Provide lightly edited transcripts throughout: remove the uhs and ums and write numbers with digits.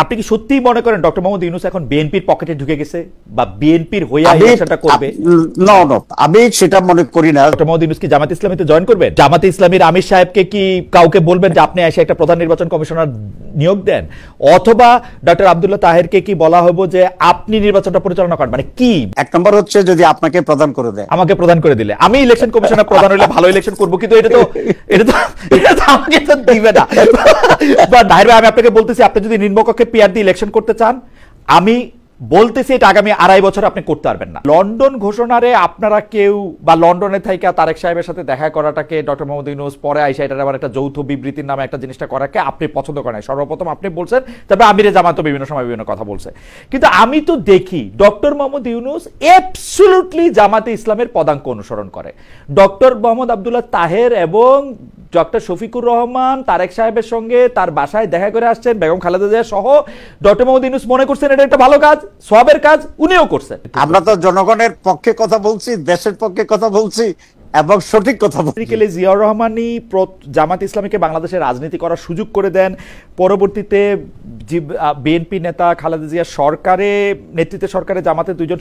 আপনি কি সত্যিই মনে করেন ডক্টর মোহাম্মদ ইউনূস এখন বিএনপির পকেটে ঢুকে গেছে বা বিএনপির হয়ে ইলেকশনটা করবে? নো আমি সেটা মনে করি না। ডক্টর মোহাম্মদ ইউনূস কি জামাত ইসলামীতে জয়েন করবেন? জামাতে ইসলামীর আমির সাহেবকে কি কাউকে বলবেন যে আপনি এসে একটা প্রধান নির্বাচন কমিশনার নিয়োগ দেন, অথবা ডক্টর আব্দুল্লাহ তাহেরকে কি বলা হবে যে আপনি নির্বাচনটা পরিচালনা করেন? মানে কি? এক নম্বর হচ্ছে যদি আপনাকে প্রদান করে দেয়, আমাকে প্রদান করে দিলে আমি ইলেকশন কমিশনার প্রধান হলে ভালো ইলেকশন করবো, কিন্তু এটা তো আমাকে তো দিবে না। বা নাহির ভাই, আমি আপনাকে বলতেছি, আপনি যদি নিম্নকক্ষে পিআর দিয়ে ইলেকশন করতে চান, আমি বলতেছি এটা আগামী 2.5 বছর আপনি করতে পারবেন না। লন্ডন ঘোষণারে আপনারা কেউ বা লন্ডনে থেকে তারেক সাহেবের সাথে দেখা করাটাকে ডক্টর মোহাম্মদ ইউনূস পরে আইসা এটার আবার একটা যৌথ বিবৃতির নামে একটা জিনিসটা করাকে আপনি পছন্দ করেন। সর্বপ্রথম আপনি বলছেন, তবে আমিরে জামাত বিভিন্ন সময় বিভিন্ন কথা বলছে, কিন্তু আমি তো দেখি ডক্টর মোহাম্মদ ইউনূস অ্যাবসলিউটলি জামাতে ইসলামের পদাঙ্ক অনুসরণ করে। ডক্টর মোহাম্মদ আব্দুল্লাহ তাহের এবং ডক্টর শফিকুর রহমান তারেক সাহেবের সঙ্গে তার বাসায় দেখা করে আসছেন, বেগম খালেদা জিয়া সহ। ডক্টর মোহাম্মদ ইউনূস মনে করছেন এটা একটা ভালো কাজ, সওয়াবের কাজ, উনিও করছেন। আমরা তো জনগণের পক্ষে কথা বলছি, দেশের পক্ষে কথা বলছি এবং সঠিক কথা বলছি। জিয়াউর রহমানই জামাত ইসলামীকে বাংলাদেশের রাজনীতি করার সুযোগ করে দেন। পরবর্তীতে বিএনপি নেতা খালেদা জিয়া সরকারে জামাতের দুইজন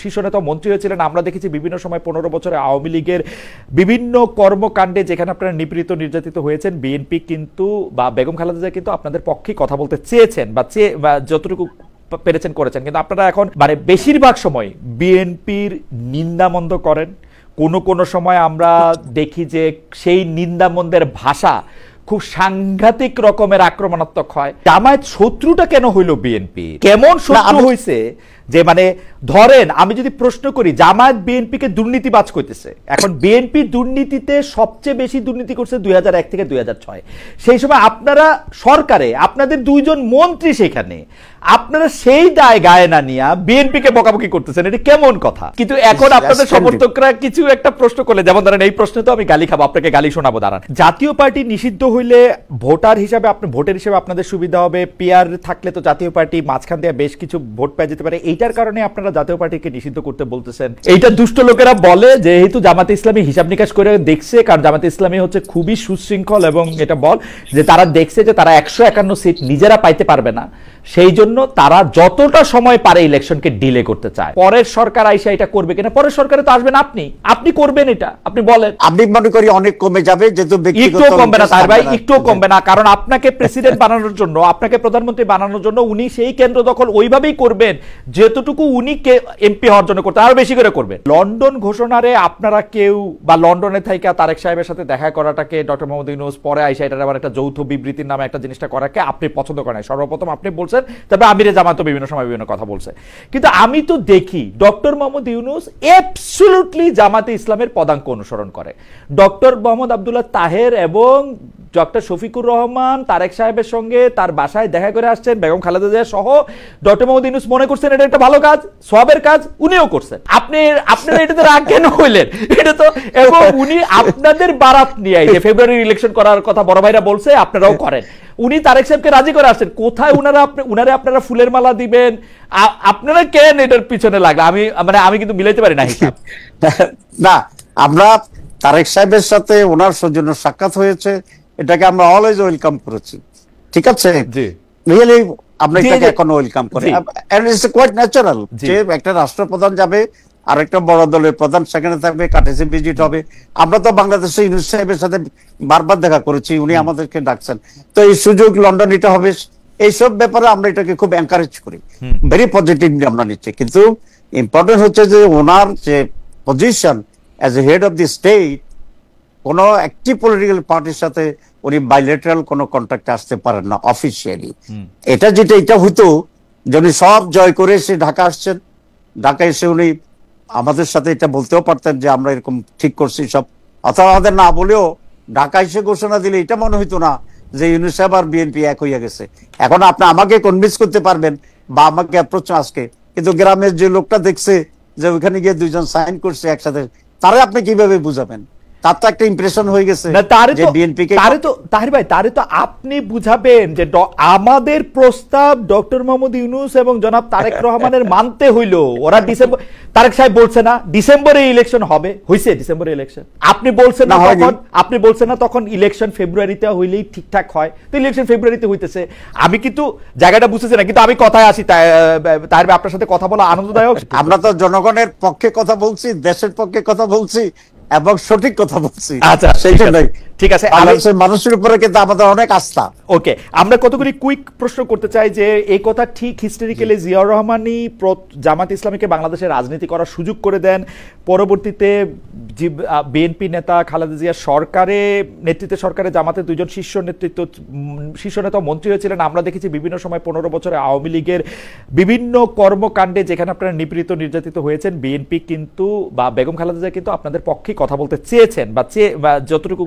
শীর্ষ নেতা মন্ত্রী হয়েছিলেন। আমরা দেখেছি বিভিন্ন সময় 15 বছরে আওয়ামী লীগের বিভিন্ন কর্মকাণ্ডে যেখানে আপনারা নিপীড়িত নির্যাতিত হয়েছেন, বিএনপি কিন্তু বা বেগম খালেদা জিয়া কিন্তু আপনাদের পক্ষে কথা বলতে চেয়েছেন বা যতটুকু পেরেছেন করেছেন, কিন্তু আপনারা এখন মানে বেশিরভাগ সময় বিএনপির নিন্দামন্দ করেন। কোনো সময় আমরা দেখি যে সেই নিন্দামন্দের ভাষা খুব সাংঘাতিক রকমের আক্রমণাত্মক হয়। জামায়াত শত্রুটা কেন হইল বিএনপি? কেমন শত্রু হইছে যে মানে ধরেন আমি যদি প্রশ্ন করি, জামায়াত বিএনপিকে দুর্নীতিবাজ কইতেছে। এখন বিএনপি দুর্নীতিতে সবচেয়ে বেশি দুর্নীতি করছে 2001 থেকে 2006। সেই সময় আপনারা সরকারে, আপনাদের দুইজন মন্ত্রী সেখানে, আপনারা সেই দায় গায়ে না নিয়ে বিএনপিকে বকাবকি করতেছেন, এটা কেমন কথা? কিন্তু এখন আপনাদের সমর্থকরা কিছু একটা প্রশ্ন করলে, যেমন ধরেন এই প্রশ্নে তো আমি গালি খাবো, আপনাকে গালি শোনাবো, দাঁড়ান। জাতীয় পার্টি নিষিদ্ধ হইলে ভোটের হিসাবে আপনাদের সুবিধা হবে, পিআর থাকলে তো জাতীয় পার্টি মাঝখান দিয়ে বেশ কিছু ভোট পেয়ে যেতে পারে, এইটার কারণে আপনারা জাতীয় পার্টিকে নিষিদ্ধ করতে বলতেছেন। এইটা দুষ্ট লোকেরা বলে যেহেতু জামাতে ইসলামী হিসাব নিকাশ করে দেখছে, কারণ জামাতে ইসলামী হচ্ছে খুবই সুশৃঙ্খল, এবং এটা বল যে তারা দেখছে যে তারা 151 সিট নিজেরা পাইতে পারবে না, সেই জন্য তারা যতটা সময় পারে ইলেকশনকে ডিলে করতে চায়। পরের সরকার আইসা এটা করবে কিনা? পরের সরকারে তো আসবেন আপনি করবেন, এটা আপনি বলেন। আমি মনে করি অনেক কমে যাবে, যেহেতু একটু কমবে না তার ভাই, একটু কমবে না, কারণ আপনাকে প্রেসিডেন্ট বানানোর জন্য, আপনাকে প্রধানমন্ত্রী বানানোর জন্য উনি সেই কেন্দ্র দখল ওইভাবেই করবেন যেতটুকু উনি এমপি হওয়ার জন্য করতে, আরো বেশি করে করবেন। লন্ডন ঘোষণারে আপনারা কেউ বা লন্ডনে থেকে তারেক সাহেবের সাথে দেখা করাটাকে ডক্টর মোহাম্মদ ইউনূস পরে আইসা এটার আবার একটা যৌথ বিবৃতির নামে একটা জিনিসটা করাকে আপনি পছন্দ করেন। সর্বপ্রথম আপনি বলছেন, তবে আমিরে জামাত বিভিন্ন সময় বিভিন্ন কথা বলছে, কিন্তু আমি তো দেখি ডক্টর মোহাম্মদ ইউনূস অ্যাবসলিউটলি জামাতে ইসলামের পদাঙ্ক অনুসরণ করে। ডক্টর মোহাম্মদ আব্দুল্লাহ তাহের এবং ডক্টর শফিকুর রহমান তারেক সাহেবের সঙ্গে তার বাসায় দেখা করে আসছেন, বেগম খালেদা জিয়া সহ। ডক্টর মোহাম্মদ ইউনূস মনে করছেন এটা একটা ভালো কাজ, সওয়াবের কাজ, উনিও করছেন। আপনারা এটাতে রাগ কেন হইলেন? এটা তো, এবং উনি আপনাদের বারাত নিয়ে যে ফেব্রুয়ারির ইলেকশন করার কথা বড় ভাইরা বলছে, আপনারাও করেন। উনি তারেক সাহেবকে রাজি করে আসছেন, কোথায় উনারে আপনারা ফুলের মালা দিবেন? আপনারা কেন এটার পিছনে লাগলো? আমি কিন্তু মিলাইতে পারি না হিসাব। না, আমরা তারেক সাহেবের সাথে ওনার সৌজন্য সাক্ষাৎ হয়েছে, এটাকে আমরা অলওয়েজ ওয়েলকাম করেছি, ঠিক আছে? রিয়েলি আমরা এটাকে এখন ওয়েলকাম করি, এন্ড ইটস কোয়াইট ন্যাচারাল যে একটা রাষ্ট্রপ্রধান যাবে আর একটা বড় দলের প্রধান সেখানে থাকবে, কাটেসি ভিজিট হবে। আমরা তো বাংলাদেশে ইউনূস সাহেবের সাথে বারবার দেখা করেছি, উনি আমাদেরকে ডাকছেন, তো এই সুযোগ লন্ডন এটা হবে, এইসব ব্যাপারে আমরা এটাকে খুব এনকারেজ করি, ভেরি পজিটিভলি আমরা নিচ্ছি। কিন্তু ইম্পর্টেন্ট হচ্ছে যে ওনার যে position as a head of the state, কোন একটি পলিটিক্যাল পার্টির সাথে উনি বাইলেটারাল কোনো কন্ট্যাক্টে আসতে পারেন না অফিসিয়ালি। এটা হইতো যে উনি সব জয় করে এসে ঢাকা আসছেন, ঢাকা এসে উনি আমাদের সাথে এটা বলতেও পারতেন যে আমরা এরকম ঠিক করছি সব, অথবা আমাদের না বলেও ঢাকা এসে ঘোষণা দিলে এটা মনে হইতো না যে ইউনূস সাহেব আর বিএনপি এক হইয়া গেছে। এখন আপনি আমাকে কনভিন্স করতে পারবেন বা আমাকে অ্যাপ্রোচ আজকে, কিন্তু গ্রামের যে লোকটা দেখছে যে ওইখানে গিয়ে দুইজন সাইন করছে একসাথে, তারা আপনি কিভাবে বুঝাবেন? তার তো একটা ইমপ্রেশন হয়ে গেছে যে বিএনপি কে তাহির ভাই তারে তো আপনি বুঝাবেন যে আমাদের প্রস্তাব ডক্টর মোহাম্মদ ইউনূস এবং জনাব তারেক রহমানের মানতে হইল। ওরা ডিসেম্বর, তারেক সাহেব বলছে না ডিসেম্বরে ইলেকশন হবে, হইছে ডিসেম্বরে ইলেকশন, আপনি বলছেন না তখন, আপনি বলছেন না তখন ইলেকশন ফেব্রুয়ারিতে হইলেই ঠিকঠাক হয়, তো ইলেকশন ফেব্রুয়ারিতে হইতেছে। আমি কিন্তু জায়গাটা বুঝতেছি না, কিন্তু আমি কথায় আসি, তাহির ভাই আপনার সাথে কথা বলা আনন্দদায়ক। আমরা তো জনগণের পক্ষে কথা বলছি, দেশের পক্ষে কথা বলছি এবং সঠিক কথা বলছি। আচ্ছা সেই জন্যই ঠিক আছে, মানুষের উপরে কিন্তু আমাদের অনেক আস্থা। ওকে, আমরা কতগুলি কুইক প্রশ্ন করতে চাই যে এই কথা ঠিক হিস্টোরিক্যালি জিয়াউর রহমানই জামাত ইসলামীকে বাংলাদেশে রাজনীতি করার সুযোগ করে দেন, পরবর্তীতে বিএনপি নেতা খালেদা জিয়া সরকারে জামাতের দুইজন শীর্ষ নেতা মন্ত্রী হয়েছিলেন। আমরা দেখেছি বিভিন্ন সময় 15 বছরে আওয়ামী লীগের বিভিন্ন কর্মকাণ্ডে যেখানে আপনারা নিপীড়িত নির্যাতিত হয়েছেন, বিএনপি কিন্তু বা বেগম খালেদা জিয়া কিন্তু আপনাদের পক্ষেই কথা বলতে চেয়েছেন বা যতটুকু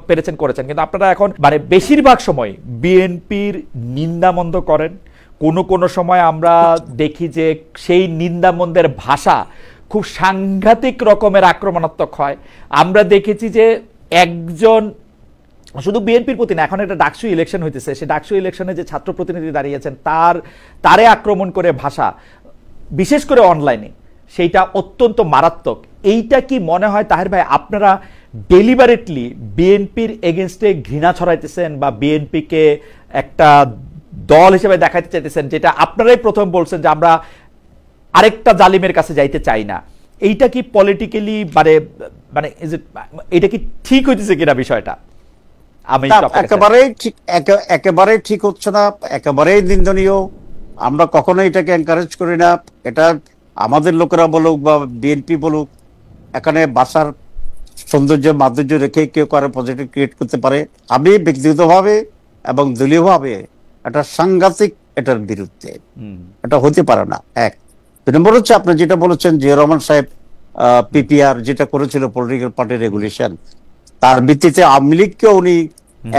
পেরেছেন করেছেন, কিন্তু আপনারা এখন মানে বেশিরভাগ সময় বিএনপির নিন্দামন্দ করেন। কোনো সময় আমরা দেখি যে সেই নিন্দামন্দের ভাষা খুব সাংঘাতিক রকমের আক্রমণাত্মক হয়। আমরা দেখেছি যে একজন শুধু বিএনপির প্রতি না, এখন একটা ডাকসু ইলেকশন হইতেছে, সেই ডাকসু ইলেকশনে যে ছাত্র প্রতিনিধি দাঁড়িয়েছেন তারে আক্রমণ করে ভাষা, বিশেষ করে অনলাইনে, সেইটা অত্যন্ত মারাত্মক। এইটা কি মনে হয় তাহির ভাই আপনারা ডেলিবারেটলি বিএনপির এগেনস্টে ঘৃণা ছড়াইতেছেন বা বিএনপিকে একটা দল হিসেবে দেখাতে চাইতেছেন, যেটা আপনারাই প্রথম বলছেন যে আমরা আরেকটা জালিমের কাছে যাইতে চাই না? এইটা কি পলিটিক্যালি মানে এটা কি ঠিক হইতেছে কিনা বিষয়টা? আমি একেবারেই ঠিক হচ্ছে না, একেবারেই নিন্দনীয়। আমরা কখনোই এটাকে এনকারেজ করি না। এটা আমাদের লোকেরা বলুক বা বিএনপি বলুক, এখানে ভাষার সৌন্দর্য মাধুর্য রেখে কেউ করে পজিটিভ ক্রিয়েট করতে পারে। আমি ব্যক্তিগতভাবে এবং দলীয়ভাবে এটা সাংঘাতিক, এটার বিরুদ্ধে। এটা হতে পারে না। এক, 2 নম্বর হচ্ছে আপনি যেটা বলেছেন জিয়া রহমান সাহেব পিপিআর যেটা করেছিল, পলিটিক্যাল পার্টি রেগুলেশন, তার ভিত্তিতে আওয়ামী লীগকে উনি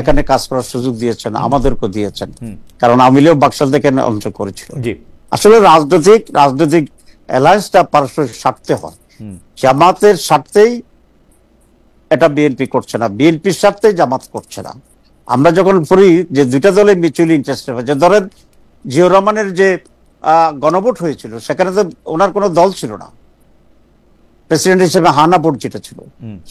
এখানে কাজ করার সুযোগ দিয়েছেন, আমাদেরকে দিয়েছেন, কারণ আওয়ামী লীগ বাকশাল থেকে অঞ্চল করেছিল। আসলে রাজনৈতিক অ্যালায়েন্সটা পারস্পরিক স্বার্থে হয়। জামাতের স্বার্থেই এটা বিএনপি করছে না, বিএনপির স্বার্থে জামাত করছে না। আমরা যখন পড়ি যে দুইটা দলে মিউচুয়ালি ইন্টারেস্টেড হয়, যে ধরেন জিয়াউর রহমানের যে গণভোট হয়েছিল সেখানে তো ওনার কোনো দল ছিল না, প্রেসিডেন্ট হিসেবে হানা ভোট যেটা ছিল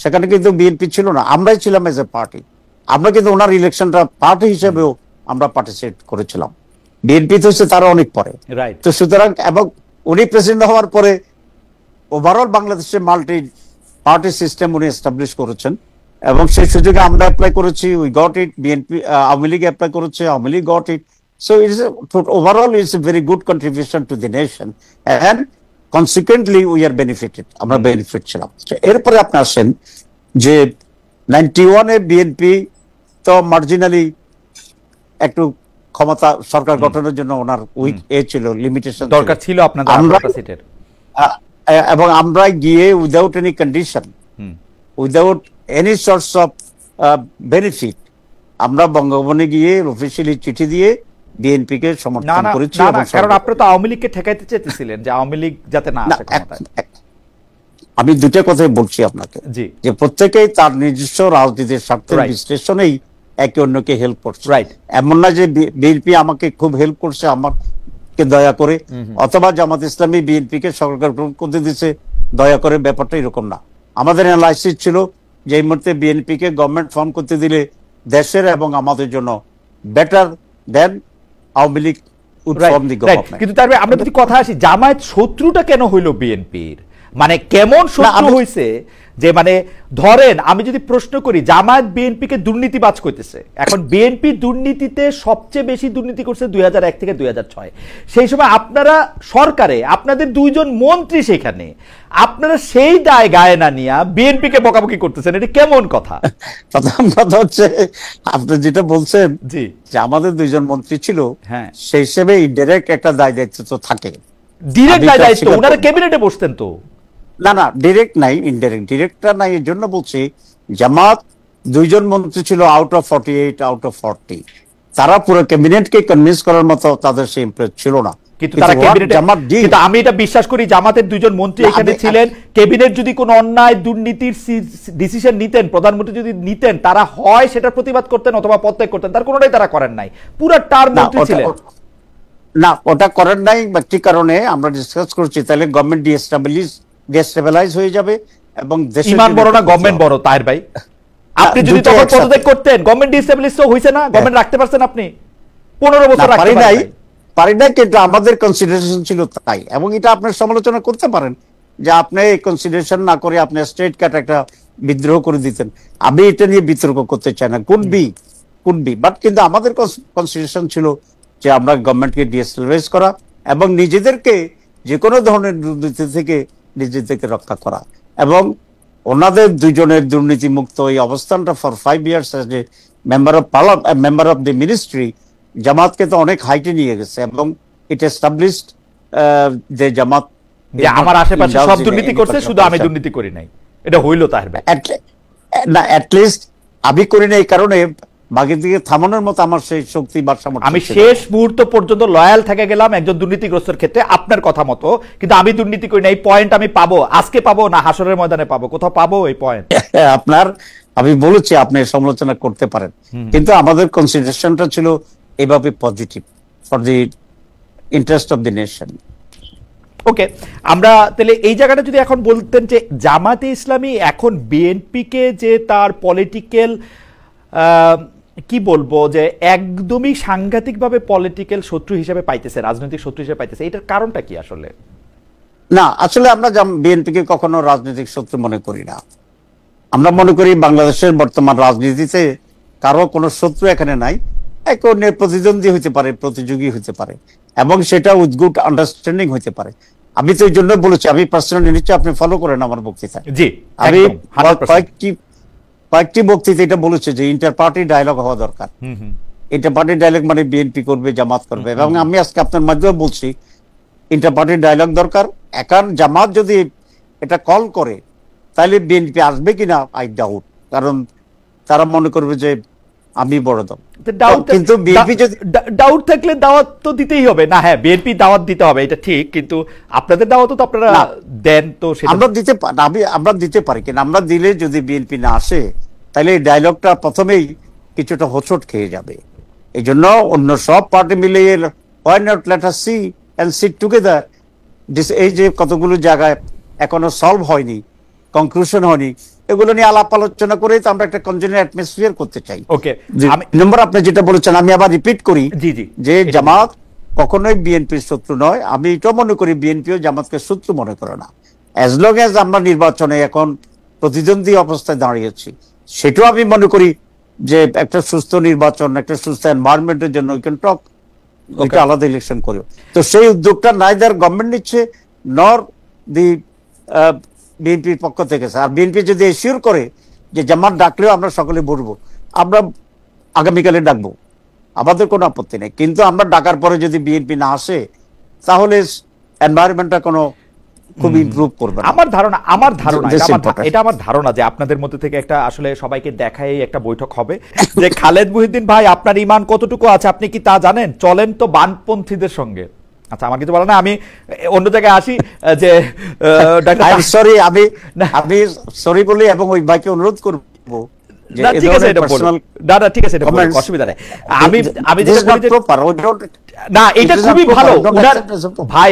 সেখানে কিন্তু বিএনপি ছিল না, আমরাই ছিলাম এজ এ পার্টি। আমরা কিন্তু ওনার ইলেকশনটা পার্টি হিসেবেও আমরা পার্টিসিপেট করেছিলাম। বিএনপি তো হচ্ছে তারা অনেক পরে। তো সুতরাং এবং উনি প্রেসিডেন্ট হওয়ার পরে ওভারঅল বাংলাদেশের মাল্টি পার্টি সিস্টেম উনি এস্টাবলিশ করেছেন এবং সেই সুযোগে আমরা অ্যাপ্লাই করেছি, we got it. BNP Awami League apply করেছে, Awami League got it. So it is overall it's a very good contribution to the nation and consequently we are benefited, আমরা বেনিফিট ছিলাম। এরপরে আপনি আসেন যে 91-এ বিএনপি তো মার্জিনালি একটু ক্ষমতা সরকার গঠনের জন্য ওনার উইক ছিল, লিমিটেশন দরকার ছিল আপনাদের সিটের, এবং আমরা গিয়ে without any condition, without any source of benefit, আমরা বঙ্গভবনে গিয়ে অফিসিয়ালি চিঠি দিয়ে বিএনপি কে সমর্থন করেছি। কারণ আপনারা তো আওয়ামী লীগকে ঠেকাইতে চেয়েছিলেন যে আওয়ামী লীগ যাতে না আসে ক্ষমতায়। আমি দুটো কথাই বলছি আপনাকে, যে প্রত্যেকেই তার নিজস্ব রাজনীতির স্বার্থের বিশ্লেষণেই একে অন্যকে হেল্প করছে। এমন না যে বিএনপি আমাকে খুব হেল্প করছে আমাকে দয়া করে, অথবা জামাত ইসলামী বিএনপি কে সরকার করতে দিচ্ছে দয়া করে, ব্যাপারটা এরকম না। আমাদের অ্যানালাইসিস ছিল যে এই মুহূর্তে বিএনপি কে গভর্নমেন্ট ফর্ম করতে দিলে দেশের এবং আমাদের জন্য বেটার দেন আওয়ামী লীগ। কিন্তু তার আমরা যদি কথা আসি, জামায়াত শত্রুটা কেন হইল বিএনপির? মানে কেমন শত্রু হইছে যে মানে ধরেন আমি যদি প্রশ্ন করি, জামায়াত বিএনপিকে দুর্নীতিবাজ কইতেছে, এখন বিএনপি দুর্নীতিতে সবচেয়ে বেশি দুর্নীতি করছে 2001 থেকে 2006। সেই সময় আপনারা সরকারে, আপনাদের 2 জন মন্ত্রী সেখানে, আপনারা সেই দায় গায়ে না নিয়ে বিএনপিকে বকাবকি করতেছেন, এটা কেমন কথা? প্রথম কথা হচ্ছে আপনি যেটা বলছেন যে আমাদের 2 জন মন্ত্রী ছিল, হ্যাঁ, সেই হিসেবে ইনডাইরেক্ট একটা দায় দায়িত্ব তো থাকে। ডিরেক্ট দায় দায়িত্ব ওনারা ক্যাবিনেটে বসতেন তো। না ডিরেক্ট নাই, ইনডাইরেক্ট। ডিরেক্টটা নাই, এর জন্য বলছি জামাত 2 জন মন্ত্রী ছিল আউট অফ 48, আউট অফ 40। তারা পুরো ক্যাবিনেটকে কনভিন্স করার মতো তাদের সেই ইমপ্রেস ছিল না। কিন্তু তারা ক্যাবিনেটে, কিন্তু আমি এটা বিশ্বাস করি জামাতের দুইজন মন্ত্রী এখানে ছিলেন, ক্যাবিনেট যদি কোনো অন্যায় দুর্নীতির ডিসিশন নিতেন, প্রধানমন্ত্রী যদি নিতেন, তারা হয় সেটার প্রতিবাদ করতেন অথবা পদত্যাগ করতেন, তার কোনোটাই তারা করেন নাই, পুরো টার্ম মন্ত্রী ছিলেন। না, ওটা করেন নাই, কি কারণে আমরা ডিসকাস করছি, তাহলে গভর্নমেন্ট ডিস্টেবিলাইজ হয়ে যাবে এবং ইমান বড় না গভর্নমেন্ট বড় তাহের ভাই? আপনি যদি তখন পদত্যাগ করতেন, গভর্নমেন্ট ডিস্টেবিলাইজ তো হইছে না, গভর্নমেন্ট রাখতে পারছেন আপনি 15 বছর রাখতে পারি নাই, কিন্তু আমাদের কনসিডারেশন ছিল তাই, এবং এটা আপনার সমালোচনা করতে পারেন যে আপনি এই কনসিডারেশন না করে আপনি স্টেট কাট একটা বিদ্রোহ করে দিতেন। আমি এটা নিয়ে বিতর্ক করতে চাই না, কুড বি, বাট কিন্তু আমাদের কনসিডারেশন ছিল যে আমরা গভর্নমেন্টকে ডিস্টেবিলাইজ করা এবং নিজেদেরকে যে কোনো ধরনের দুর্নীতি থেকে নিজেদেরকে রক্ষা করা, এবং ওনাদের দুজনের দুর্নীতি মুক্ত এই অবস্থানটা for 5 years as a member of the ministry জামাতকে তো অনেক হাইটে নিয়ে গেছে, এবং ইট এস্টাবলিশড যে জামাত আমার আশেপাশে সব দুর্নীতি করছে, শুধু আমি দুর্নীতি করি নাই, এটা হইলো তাহের ভাই না, অ্যাটলিস্ট আমি করি না, এই কারণে বাকি দিকে থামানোর মতো আমার সেই শক্তি বা সামর্থ্য, আমি শেষ মুহূর্ত পর্যন্ত লয়াল থেকে গেলাম একজন দুর্নীতিগ্রস্তের ক্ষেত্রে আপনার কথা মতো, কিন্তু আমি দুর্নীতি করি না। এই পয়েন্ট আমি পাবো, আজকে পাবো না হাসরের ময়দানে পাবো, কোথাও পাবো এই পয়েন্ট? আপনার, আমি বলেছি আপনি সমালোচনা করতে পারেন, কিন্তু আমাদের কনসিডারেশনটা ছিল এভাবে positive for the interest of the nation. Okay, আমরা তাহলে এই জায়গাটা যদি এখন বলতেন যে জামাতে ইসলামী এখন বিএনপিকে যে তার পলিটিক্যাল কি বলবো, যে একদমই সাংঘাতিকভাবে পলিটিক্যাল শত্রু হিসেবে পাইতেছে, রাজনৈতিক শত্রু হিসেবে পাইতেছে, এটার কারণটা কি আসলে? না, আসলে আমরা বিএনপিকে কখনো রাজনৈতিক শত্রু মনে করি না। আমরা মনে করি বাংলাদেশের বর্তমান রাজনীতিতে কারো কোনো শত্রু এখানে নাই, এক অন্যের প্রতিদ্বন্দ্বী হতে পারে, প্রতিযোগী হতে পারে, এবং সেটা উইথ গুড আন্ডারস্ট্যান্ডিং হতে পারে। আমি তো এই জন্য বলেছি, আমি পার্সোনালি নিশ্চয় আপনি ফলো করেন আমার বক্তৃতা, জি আমি কয়েকটি বক্তৃতা এটা বলেছে যে ইন্টার পার্টি ডায়লগ হওয়া দরকার। ইন্টার পার্টি ডায়লগ মানে বিএনপি করবে, জামাত করবে, এবং আমি আজকে আপনার মাধ্যমে বলছি ইন্টার পার্টি ডায়লগ দরকার। এখন জামাত যদি এটা কল করে তাহলে বিএনপি আসবে কিনা আই ডাউট, কারণ তারা মনে করবে যে আমি বড় দল, কিন্তু বিএনপি যদি ডাউট থাকলে দাওয়াত তো দিতেই হবে না। হ্যাঁ, বিএনপি দাওয়াত দিতে হবে, এটা ঠিক, কিন্তু আপনাদের দাওয়াত তো আপনারা দেন, তো আমরা দিতে পারি কিনা, আমরা দিলে যদি বিএনপি না আসে তাহলে এই ডায়লগটা প্রথমেই কিছুটা হোঁচট খেয়ে যাবে। এই জন্য অন্য সব পার্টি মিলে why not let us see and sit together, এই যে কতগুলো জায়গায় এখনো সলভ হয়নি, কনক্লুশন হয়নি, এগুলো নিয়ে আলাপ আলোচনা করে তো আমরা একটা কনজেনিয়াল অ্যাটমসফিয়ার করতে চাই। ওকে, নম্বর আপনি যেটা বলেছেন আমি আবার রিপিট করি, যে জামাত কখনোই বিএনপির শত্রু নয়। আমি এটাও মনে করি বিএনপিও জামাতকে শত্রু মনে করে না, অ্যাজ লং অ্যাজ আমরা নির্বাচনে এখন প্রতিদ্বন্দ্বী অবস্থায় দাঁড়িয়েছি। সেটাও আমি মনে করি যে একটা সুস্থ নির্বাচন, একটা সুস্থ এনভায়রনমেন্টের জন্য উই ক্যান টক, ওইটা আলাদা ইলেকশন করবে। তো সেই উদ্যোগটা নাইদার গভর্নমেন্ট নিচ্ছে নর দি বিএনপির পক্ষ থেকে। আর বিএনপি যদি এশিওর করে যে জামাত ডাকলেও আমরা সকলে বলবো, আমরা আগামীকালে ডাকবো, আমাদের কোনো আপত্তি নেই, কিন্তু আমরা ডাকার পরে যদি বিএনপি না আসে তাহলে এনভায়রনমেন্টটা কোনো খুব ইমপ্রুভ করবে না। আমার ধারণা এটা আমার ধারণা যে আপনাদের মধ্যে থেকে একটা আসলে সবাইকে দেখাই একটা বৈঠক হবে যে খালেদ মুহিউদ্দিন ভাই আপনার ঈমান কতটুকু আছে আপনি কি তা জানেন? চলেন তো বামপন্থীদের সঙ্গে। আচ্ছা, আমার কিছু বলা না, আমি অন্য জায়গায় আসি। যে আমি সরি বলি এবং ওই ভাইকে অনুরোধ করবো অসুবিধা নেই। আমি না, এটা খুবই ভালো ভাই,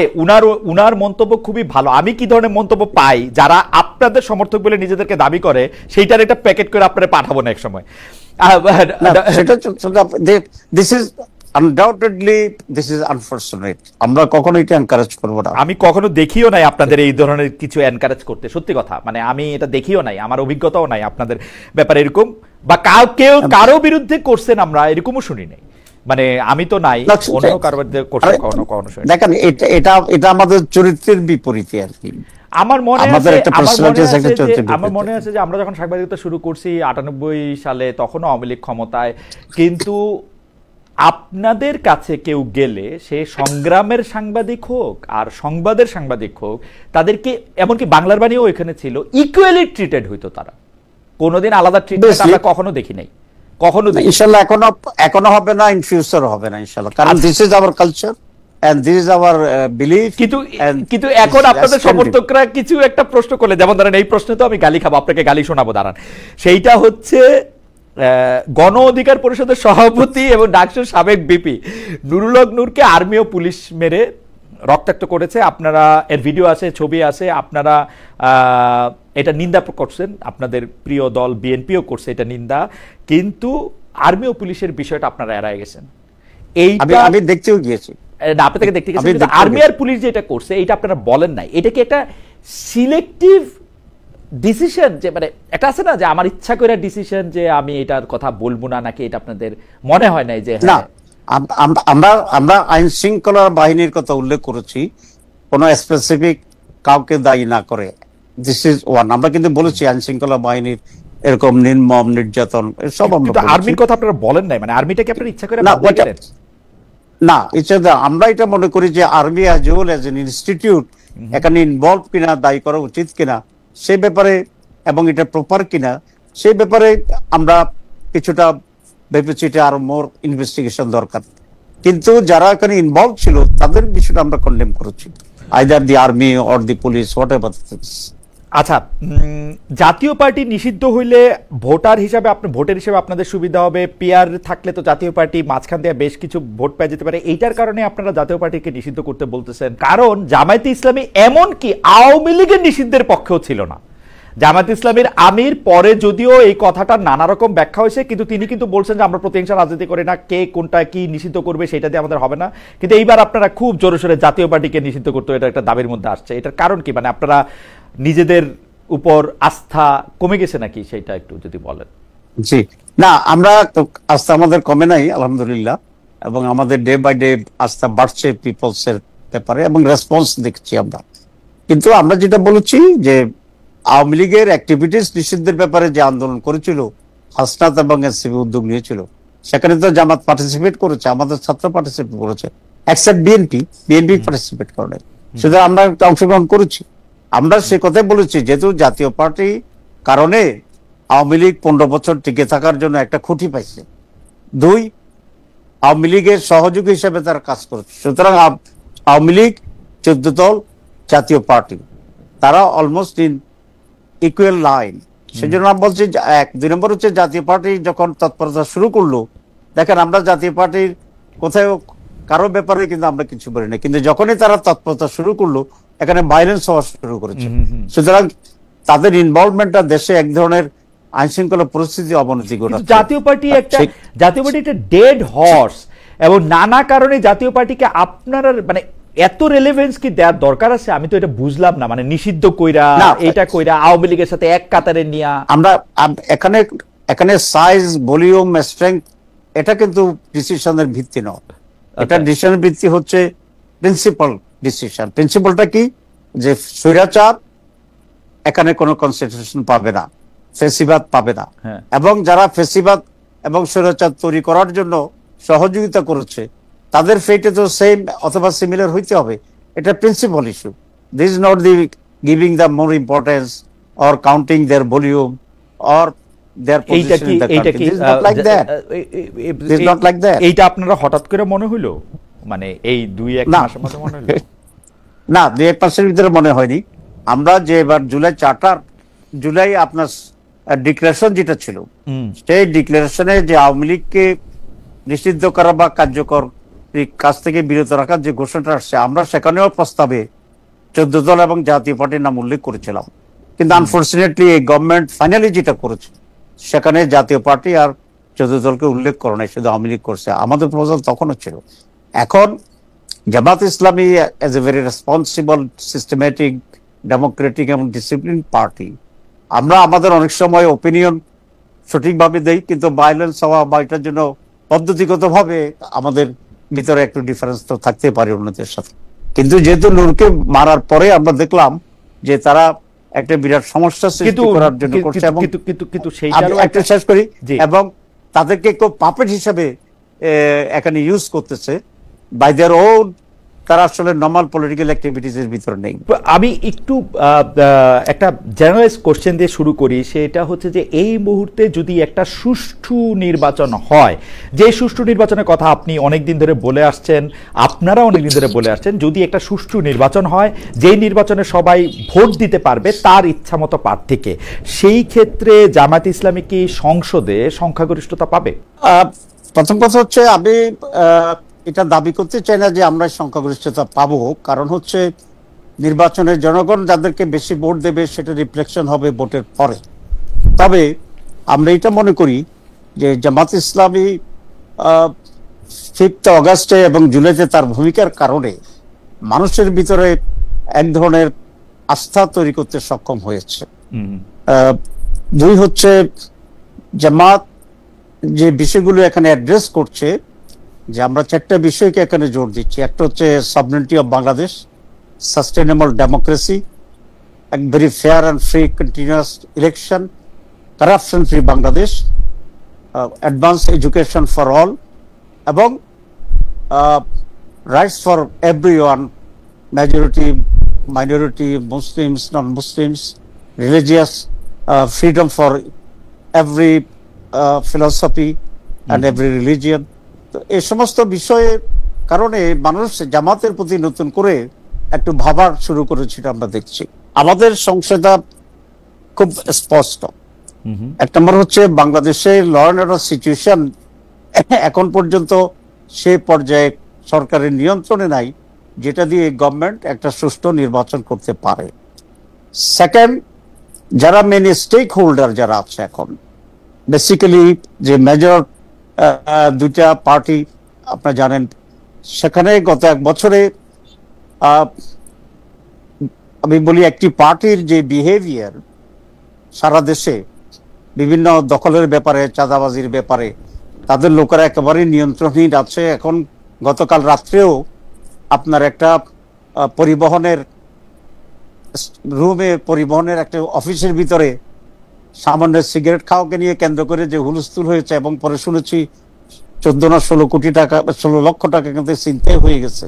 উনার মন্তব্য খুবই ভালো। আমি কি ধরনের মন্তব্য পাই যারা আপনাদের সমর্থক বলে নিজেদেরকে দাবি করে, সেইটার একটা প্যাকেট করে আপনারা পাঠাবো না এক সময়। Undoubtedly this is unfortunate, আমরা কখনো এটা এনকারেজ করব না। আমি কখনো দেখিও নাই আপনাদের এই ধরনের কিছু এনকারেজ করতে, সত্যি কথা, মানে আমি এটা দেখিও নাই, আমার অভিজ্ঞতাও নাই আপনাদের ব্যাপারে এরকম, বা কেউ কারো বিরুদ্ধে করছেন আমরা এরকমও শুনি নাই, মানে আমি তো নাই, অন্য কারো বিরুদ্ধে করছেন কখনো শুনি। দেখেন এটা আমাদের চরিত্রের বিপরীতে আর কি। আমার মনে আছে যে আমরা যখন সাংবাদিকতা শুরু করছি 98 সালে, তখনও আওয়ামী লীগ ক্ষমতায়, কিন্তু আপনাদের কাছে কেউ গেলে সে সংগ্রামের সাংবাদিক হোক আর সংবাদের সাংবাদিক হোক, তাদেরকে এমনকি বাংলার বাণীও এখানে ছিল, ইকুয়ালি ট্রিটেড হইতো। তারা কোনোদিন আলাদা ট্রিটমেন্ট আমরা কখনো দেখি নাই, কখনো। ইনশাআল্লাহ এখনো হবে না, ইন ফিউচার হবে না ইনশাআল্লাহ, কারণ this is our culture and this is our belief. কিন্তু এখন আপনাদের সমর্থকরা কিছু একটা প্রশ্ন করলে, যেমন ধরেন এই প্রশ্নে তো আমি গালি খাবো, আপনাকে গালি শোনাবো, দাঁড়ান। সেইটা হচ্ছে গণ অধিকার পরিষদের সভাপতি এবং ডাকসুর সাবেক বিপি নুরুল হক নূরকে আর্মি ও পুলিশ মেরে রক্তাক্ত করেছে। আপনারা এর ভিডিও আছে, ছবি আছে, আপনারা এটা নিন্দা করছেন, আপনাদের প্রিয় দল বিএনপিও করছে এটা নিন্দা, কিন্তু আর্মি ও পুলিশের বিষয়টা আপনারা এড়ায় গেছেন। আমি দেখতেও গিয়েছি, আপনাকে দেখতে গেছেন, আর্মি আর পুলিশ যেটা করছে এইটা আপনারা বলেন নাই। এটা কি একটা সিলেক্টিভ ডিসিশন, যে মানে একটা আছে না যে আমার ইচ্ছা করে ডিসিশন যে আমি এটার কথা বলবো না, নাকি এটা আপনাদের মনে হয় নাই যে না? আমরা আইন শৃঙ্খলা বাহিনীর কথা উল্লেখ করেছি, কোন স্পেসিফিক কাউকে দায়ী না করে। This is one. আমরা কিন্তু বলেছি আইন শৃঙ্খলা বাহিনীর এরকম নির্মম নির্যাতন সব আমরা বলেছি। আর্মির কথা আপনারা বলেন নাই, মানে আর্মিটাকে আপনারা ইচ্ছা করে না, আমরা এটা মনে করি যে army as whole as an institute এখানে ইনভলভ কিনা, দায়ী করা উচিত কিনা সে ব্যাপারে, এবং এটা প্রপার কিনা সে ব্যাপারে আমরা কিছুটা ভেবেছি এটা আরো মোর ইনভেস্টিগেশন দরকার। কিন্তু যারা এখানে ইনভলভ ছিল তাদের বিষয়টা আমরা কন্ডেম করেছি, either the army or the police, whatever. আচ্ছা, জাতীয় পার্টি নিষিদ্ধ হইলে ভোটার হিসাবে ভোটের হিসাবে আপনাদের সুবিধা হবে, পিআর থাকলে তো জাতীয় পার্টি মাঝখান দিয়ে বেশ কিছু ভোট পেয়ে যেতে পারে, এইটার কারণে আপনারা জাতীয় পার্টিকে নিষিদ্ধ করতে বলতেছেন। কারণ জামায়াতে ইসলামী এমনকি আওয়ামী লীগের নিষিদ্ধের পক্ষেও ছিল না। জামায়াতে ইসলামীর আমির পরে যদিও এই কথাটা নানা রকম ব্যাখ্যা হয়েছে, কিন্তু তিনি কিন্তু বলছেন যে আমরা প্রতিহিংসা রাজনীতি করি না, কে কোনটা কি নিষিদ্ধ করবে সেটা দিয়ে আমাদের হবে না। কিন্তু এইবার আপনারা খুব জোরে সোরে জাতীয় পার্টিকে নিষিদ্ধ করতে, এটা একটা দাবির মধ্যে আসছে। এটার কারণ কি? মানে আপনারা নিজেদের উপর আস্থা কমে গেছে নাকি, সেটা একটু যদি বলেন। জি না, আমরা আস্থা আমাদের কমে নাই আলহামদুলিল্লাহ, এবং আমাদের ডে বাই ডে আস্থা বাড়ছে পিপলস এর ব্যাপারে, এবং রেসপন্স দেখছি আমরা। কিন্তু আমরা যেটা বলেছি যে আওয়ামী লীগের অ্যাক্টিভিটিস নিষিদ্ধের ব্যাপারে যে আন্দোলন করেছিল হাসনাত এবং এনসিপি উদ্যোগ নিয়েছিল, সেখানে তো জামাত পার্টিসিপেট করেছে, আমাদের ছাত্র পার্টিসিপেট করেছে, এক্সেপ্ট বিএনপি পার্টিসিপেট করে, শুধু আমরা অংশগ্রহণ করেছি। আমরা সে কথাই বলেছি, যেহেতু জাতীয় পার্টি কারণে আওয়ামী লীগ 15 বছর টিকে থাকার জন্য একটা খুঁটি পাইছে, 2 আওয়ামী লীগের সহযোগী হিসেবে তারা কাজ করেছে। সুতরাং আওয়ামী লীগ 14 দল, জাতীয় পার্টি, তারা অলমোস্ট ইন ইকুয়াল লাইন। সেজন্য আমরা বলছি 2 নম্বর হচ্ছে জাতীয় পার্টি যখন তৎপরতা শুরু করলো, দেখেন আমরা জাতীয় পার্টির কোথাও কারো ব্যাপারে কিন্তু আমরা কিছু বলি না, কিন্তু যখনই তারা তৎপরতা শুরু করলো এখানে ভায়োলেন্স হওয়া শুরু করেছে। সুতরাং তাদের ইনভলভমেন্টটা দেশে এক ধরনের আইন শৃঙ্খলা পরিস্থিতি অবনতি ঘটাচ্ছে। জাতীয় পার্টি একটা ডেড হর্স, এবং নানা কারণে জাতীয় পার্টিকে আপনারা মানে এত রেলেভেন্স কি দেওয়ার দরকার আছে? আমি তো এটা বুঝলাম না, মানে নিষিদ্ধ কইরা এটা কইরা আওয়ামী লীগের সাথে এক কাতারে নিয়া। আমরা এখানে সাইজ, ভলিউম, স্ট্রেংথ এটা কিন্তু ডিসিশনের ভিত্তি নয়, এটা ডিসিশনের ভিত্তি হচ্ছে প্রিন্সিপাল ডিসিশন। প্রিন্সিপালটা কি? যে স্বৈরাচার এখানে কোনো কনস্টিটিউশন পাবে না, ফেসিবাদ পাবে না, এবং যারা ফেসিবাদ এবং স্বৈরাচার তৈরি করার জন্য সহযোগিতা করেছে তাদের ফেটে তো সেম অথবা সিমিলার হইতে হবে। এটা principle issue. This is not the giving the more importance or counting their volume or their position in the country. This is not like that. This is not like that. এইটা আপনারা হঠাৎ করে মনে হইলো, মানে এই 2-1 মাসের মধ্যে মনে হইলো? না, 2-1 মাসের ভিতরে মনে হয়নি। আমরা যে এবার জুলাই আপনার ডিক্লারেশন যেটা ছিল, সেই ডিক্লারেশনে যে আওয়ামী লীগকে নিষিদ্ধ করা বা কার্যকর কাজ থেকে বিরত রাখার যে ঘোষণাটা আসছে, আমরা সেখানেও প্রস্তাবে 14 দল এবং জাতীয় পার্টির নাম উল্লেখ করেছিলাম। কিন্তু আনফরচুনেটলি এই গভর্নমেন্ট ফাইনালি যেটা করেছে সেখানে জাতীয় পার্টি আর 14 দলকে উল্লেখ করে নাই, শুধু আওয়ামী লীগ করছে। আমাদের প্রপোজাল তখনও ছিল। এখন Jamaat Islami as a very responsible, systematic, Democratic এবং ডিসিপ্লিন পার্টি, আমরা আমাদের অনেক সময় ওপিনিয়ন সঠিকভাবে দেই, কিন্তু ভায়োলেন্স হওয়া বা এটার জন্য পদ্ধতিগতভাবে আমাদের ভিতরে একটু ডিফারেন্স তো থাকতে পারে অন্যদের সাথে। কিন্তু যেহেতু নূরকে মারার পরে আমরা দেখলাম যে তারা একটা বিরাট সমস্যা সৃষ্টি করার জন্য করছে, এবং একটা শেষ করি, এবং তাদেরকে কেউ পাপেট হিসেবে এখানে ইউজ করতেছে বাই দেয়ার ওন তারা আসলে নর্মাল পলিটিক্যাল অ্যাক্টিভিটিস এর ভিতরে নেই। আমি একটু একটা জেনারেলাইজ কোশ্চেন দিয়ে শুরু করি, সেটা হচ্ছে যে এই মুহূর্তে যদি একটা সুষ্ঠু নির্বাচন হয়, যে সুষ্ঠু নির্বাচনের কথা আপনি অনেকদিন ধরে বলে আসছেন, আপনারা অনেকদিন ধরে বলে আসছেন, যদি একটা সুষ্ঠু নির্বাচন হয় যেই নির্বাচনে সবাই ভোট দিতে পারবে তার ইচ্ছামতো প্রার্থীকে, সেই ক্ষেত্রে জামায়াত ইসলামী কি সংসদে সংখ্যাগরিষ্ঠতা পাবে? প্রথম কথা হচ্ছে আমি এটা দাবি করতে চাই না যে আমরা সংখ্যাগরিষ্ঠতা পাবো, কারণ হচ্ছে নির্বাচনের জনগণ যাদেরকে বেশি ভোট দেবে সেটা রিফ্লেকশন হবে ভোটের পরে। তবে আমরা এটা মনে করি যে জামাত ইসলামী 5 অগাস্টে এবং জুলাইতে তার ভূমিকার কারণে মানুষের ভিতরে এক ধরনের আস্থা তৈরি করতে সক্ষম হয়েছে। দুই হচ্ছে জামাত যে বিষয়গুলো এখানে অ্যাড্রেস করছে, যে আমরা 4টা বিষয়কে এখানে জোর দিচ্ছি। একটা হচ্ছে sovereignty of Bangladesh, sustainable democracy, এক very fair and free continuous election, corruption free Bangladesh, advance education for all, এবং rights for everyone, majority, minority, Muslims, non Muslims, religious freedom for every philosophy and every religion. তো এই সমস্ত বিষয়ের কারণে মানুষ জামাতের প্রতি নতুন করে একটু ভাবার শুরু করেছিল আমরা দেখছি। আমাদের সংসদ খুব স্পষ্ট। এক নম্বর হচ্ছে বাংলাদেশের ল অ্যান্ড অর্ডার সিচুয়েশন এখন পর্যন্ত সে পর্যায়ে সরকারের নিয়ন্ত্রণে নাই যেটা দিয়ে গভর্নমেন্ট একটা সুষ্ঠু নির্বাচন করতে পারে। সেকেন্ড, যারা মেন স্টেক হোল্ডার যারা আছে এখন, বেসিক্যালি যে মেজর 2টা পার্টি আপনারা জানেন, সেখানে গত 1 বছরে আমি বলি একটি পার্টির যে বিহেভিয়ার সারা দেশে বিভিন্ন দখলের ব্যাপারে, চাঁদাবাজির ব্যাপারে তাদের লোকেরা একেবারেই নিয়ন্ত্রণহীন আছে। এখন গতকাল রাত্রেও আপনার একটা পরিবহনের রুমে, পরিবহনের একটা অফিসের ভিতরে সামান্য সিগারেট খাওয়াকে নিয়ে কেন্দ্র করে যে হুলস্থুল হয়েছে, এবং পরে শুনেছি 14 না 16 কোটি টাকা, 16 লক্ষ টাকা কিন্তু ছিনতাই হয়ে গেছে।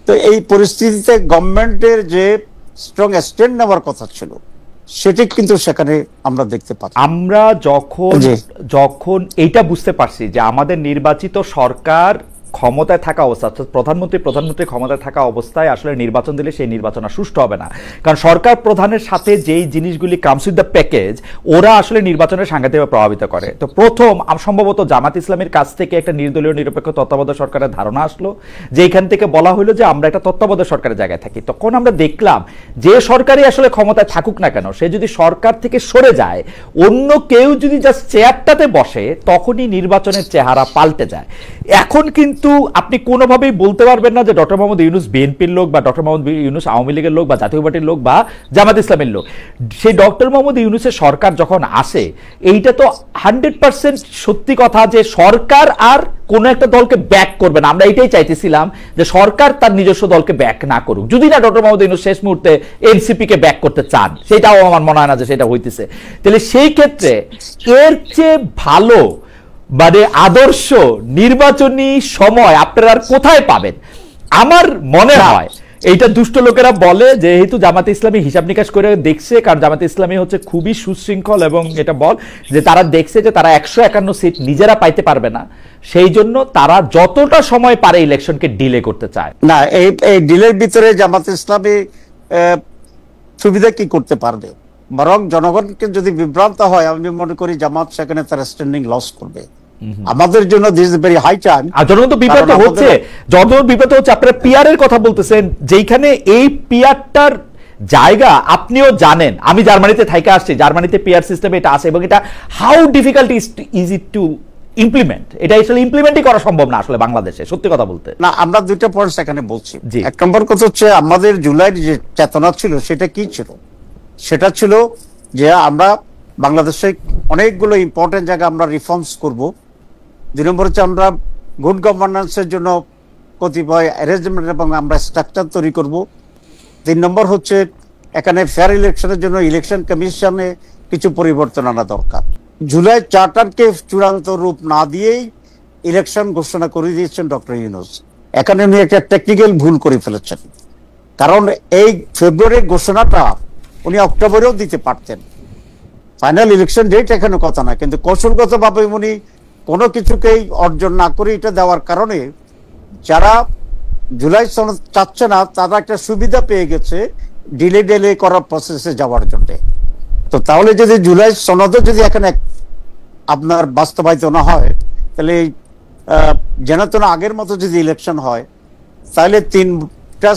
তো এই পরিস্থিতিতে গভর্নমেন্টের যে স্ট্রং স্ট্যান্ড নেওয়ার কথা ছিল সেটি কিন্তু সেখানে আমরা দেখতে পাচ্ছি। আমরা যখন এইটা বুঝতে পারছি যে আমাদের নির্বাচিত সরকার ক্ষমতায় থাকা অবস্থা, অর্থাৎ প্রধানমন্ত্রী ক্ষমতায় থাকা অবস্থায় আসলে নির্বাচন দিলে সেই নির্বাচন আর সুষ্ঠু হবে না, কারণ সরকার প্রধানের সাথে যেই জিনিসগুলি কামস উইথ দ্য প্যাকেজ ওরা আসলে নির্বাচনের সাংঘাতিকভাবে প্রভাবিত করে। তো প্রথম সম্ভবত জামাত ইসলামের কাছ থেকে একটা নির্দলীয় নিরপেক্ষ তত্ত্বাবধায়ক সরকারের ধারণা আসলো, যেখান থেকে বলা হলো যে আমরা একটা তত্ত্বাবধায়ক সরকারের জায়গায় থাকি। তখন আমরা দেখলাম যে সরকারই আসলে ক্ষমতায় থাকুক না কেন, সে যদি সরকার থেকে সরে যায়, অন্য কেউ যদি জাস্ট চেয়ারটাতে বসে, তখনই নির্বাচনের চেহারা পাল্টে যায়। এখন কিন্তু আপনি কোনোভাবেই বলতে পারবেন না যে ডক্টর মোহাম্মদ ইউনূস বিএনপির লোক, বা ডক্টর মোহাম্মদ ইউনূস আওয়ামী লীগের লোক, বা জাতীয় পার্টির লোক, বা জামাত ইসলামের লোক। সেই ডক্টর মোহাম্মদ ইউনূসের সরকার যখন আসে, এইটা তো 100% সত্যি কথা যে সরকার আর কোন একটা দলকে ব্যাক করবে না। আমরা এটাই চাইতেছিলাম যে সরকার তার নিজস্ব দলকে ব্যাক না করুক, যদি না ডক্টর মোহাম্মদ ইউনূস শেষ মুহূর্তে এনসিপি কে ব্যাক করতে চান, সেটাও আমার মনে হয় না যে সেটা হইতেছে। তাহলে সেই ক্ষেত্রে এর চেয়ে ভালো মানে আদর্শ নির্বাচনী সময় আপনারা আর কোথায় পাবেন? আমার মনে হয় এইটা দুষ্ট লোকেরা বলে যেহেতু জামাতে ইসলামী হিসাব নিকাশ করে দেখছে, কারণ জামাতে ইসলামী হচ্ছে খুবই সুশৃঙ্খল, এবং এটা বল যে তারা দেখছে যে তারা 151 সিট নিজেরা পাইতে পারবে না, সেই জন্য তারা যতটা সময় পারে ইলেকশনকে ডিলে করতে চায়। না, এই ডিলের ভিতরে জামাতে ইসলামী সুবিধা কি করতে পারবে? বরং জনগণকে যদি বিভ্রান্ত হয়, আমি মনে করি জামাত সেখানে তার স্ট্যান্ডিং লস করবে। আমাদের জন্য this is very high time. আর জনগণ তো বিব্রত হচ্ছে, জনগণ বিব্রত হচ্ছে। আপনারা পিআর এর কথা বলতেছেন, যেখানে এই পিআরটার জায়গা আপনিও জানেন, আমি জার্মানিতে থাইকা আসছি, জার্মানিতে পিআর সিস্টেমে এটা আছে, এবং এটা how difficult is it to implement. এটা আসলে ইমপ্লিমেন্টই করা সম্ভব না আসলে বাংলাদেশে, সত্যি কথা বলতে। না, আমরা 2টা পয়েন্টস এখানে বলছি। এক নম্বর কথা হচ্ছে আমাদের জুলাইয়ের যে চেতনা ছিল সেটা কি ছিল? সেটা ছিল যে আমরা বাংলাদেশে অনেকগুলো ইম্পর্টেন্ট জায়গা আমরা রিফর্মস করব। 2 নম্বর হচ্ছে আমরা গুড গভর্নেন্সের জন্য কতিপয় অ্যারেঞ্জমেন্ট এবং আমরা স্ট্রাকচার তৈরি করব। 3 নম্বর হচ্ছে এখানে ফেয়ার ইলেকশনের জন্য ইলেকশন কমিশনে কিছু পরিবর্তন আনা দরকার। জুলাই চার্টারকে চূড়ান্ত রূপ না দিয়েই ইলেকশন ঘোষণা করে দিয়েছেন ডক্টর ইউনূস। এখানে উনি একটা টেকনিক্যাল ভুল করে ফেলেছেন। কারণ এই ফেব্রুয়ারির ঘোষণাটা উনি অক্টোবরেও দিতে পারতেন। ফাইনাল ইলেকশন ডেট এখানে কথা না, কিন্তু কৌশলগতভাবে উনি কোনো কিছুকেই অর্জন না করে এটা দেওয়ার কারণে যারা জুলাই সনদ চাচ্ছে না তারা একটা সুবিধা পেয়ে গেছে ডিলে করার প্রসেসে যাওয়ার জন্য। তো তাহলে যদি জুলাই সনদও যদি এখানে আপনার বাস্তবায়িত না হয়, তাহলে যেন আগের মতো যদি ইলেকশন হয়, তাহলে 3টা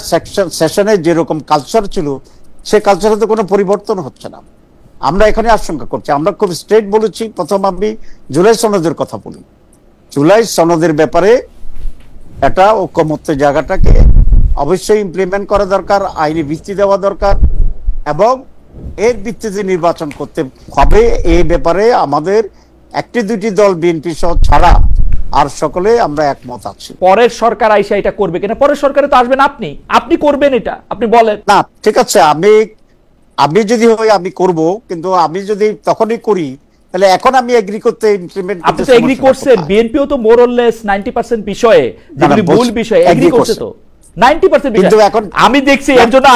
সেশনে যেরকম কালচার ছিল সে কালচারে তো কোনো পরিবর্তন হচ্ছে না। আমরা এখানে আশঙ্কা করছি, আমরা খুব স্ট্রেট বলেছি। প্রথম আমি জুলাই সনদের কথা বলি। জুলাই সনদের ব্যাপারে একটা ঐকমত্যের জায়গাটাকে অবশ্যই ইমপ্লিমেন্ট করা দরকার, আইনি ভিত্তি দেওয়া দরকার, এবং এর ভিত্তিতে নির্বাচন করতে হবে। এই ব্যাপারে আমাদের 1-2টি দল বিএনপি সহ ছাড়া আর সকলে আমরা একমত আছি। পরের সরকার আইসা এটা করবে কিনা? পরের সরকারে তো আসবেন আপনি করবেন, এটা আপনি বলেন না। ঠিক আছে, আমি যদি হই আমি করব, কিন্তু আমি যদি তখনই করি তাহলে এখন আমি এগ্রি করতে ইমপ্লিমেন্ট করতে। আপনি তো এগ্রি করছেন, বিএনপিও তো মোর অর লেস 90% বিষয়ে, যেগুলি মূল বিষয় এগ্রি করছে তো 90% বিষয়। কিন্তু এখন আমি দেখছি এর জন্য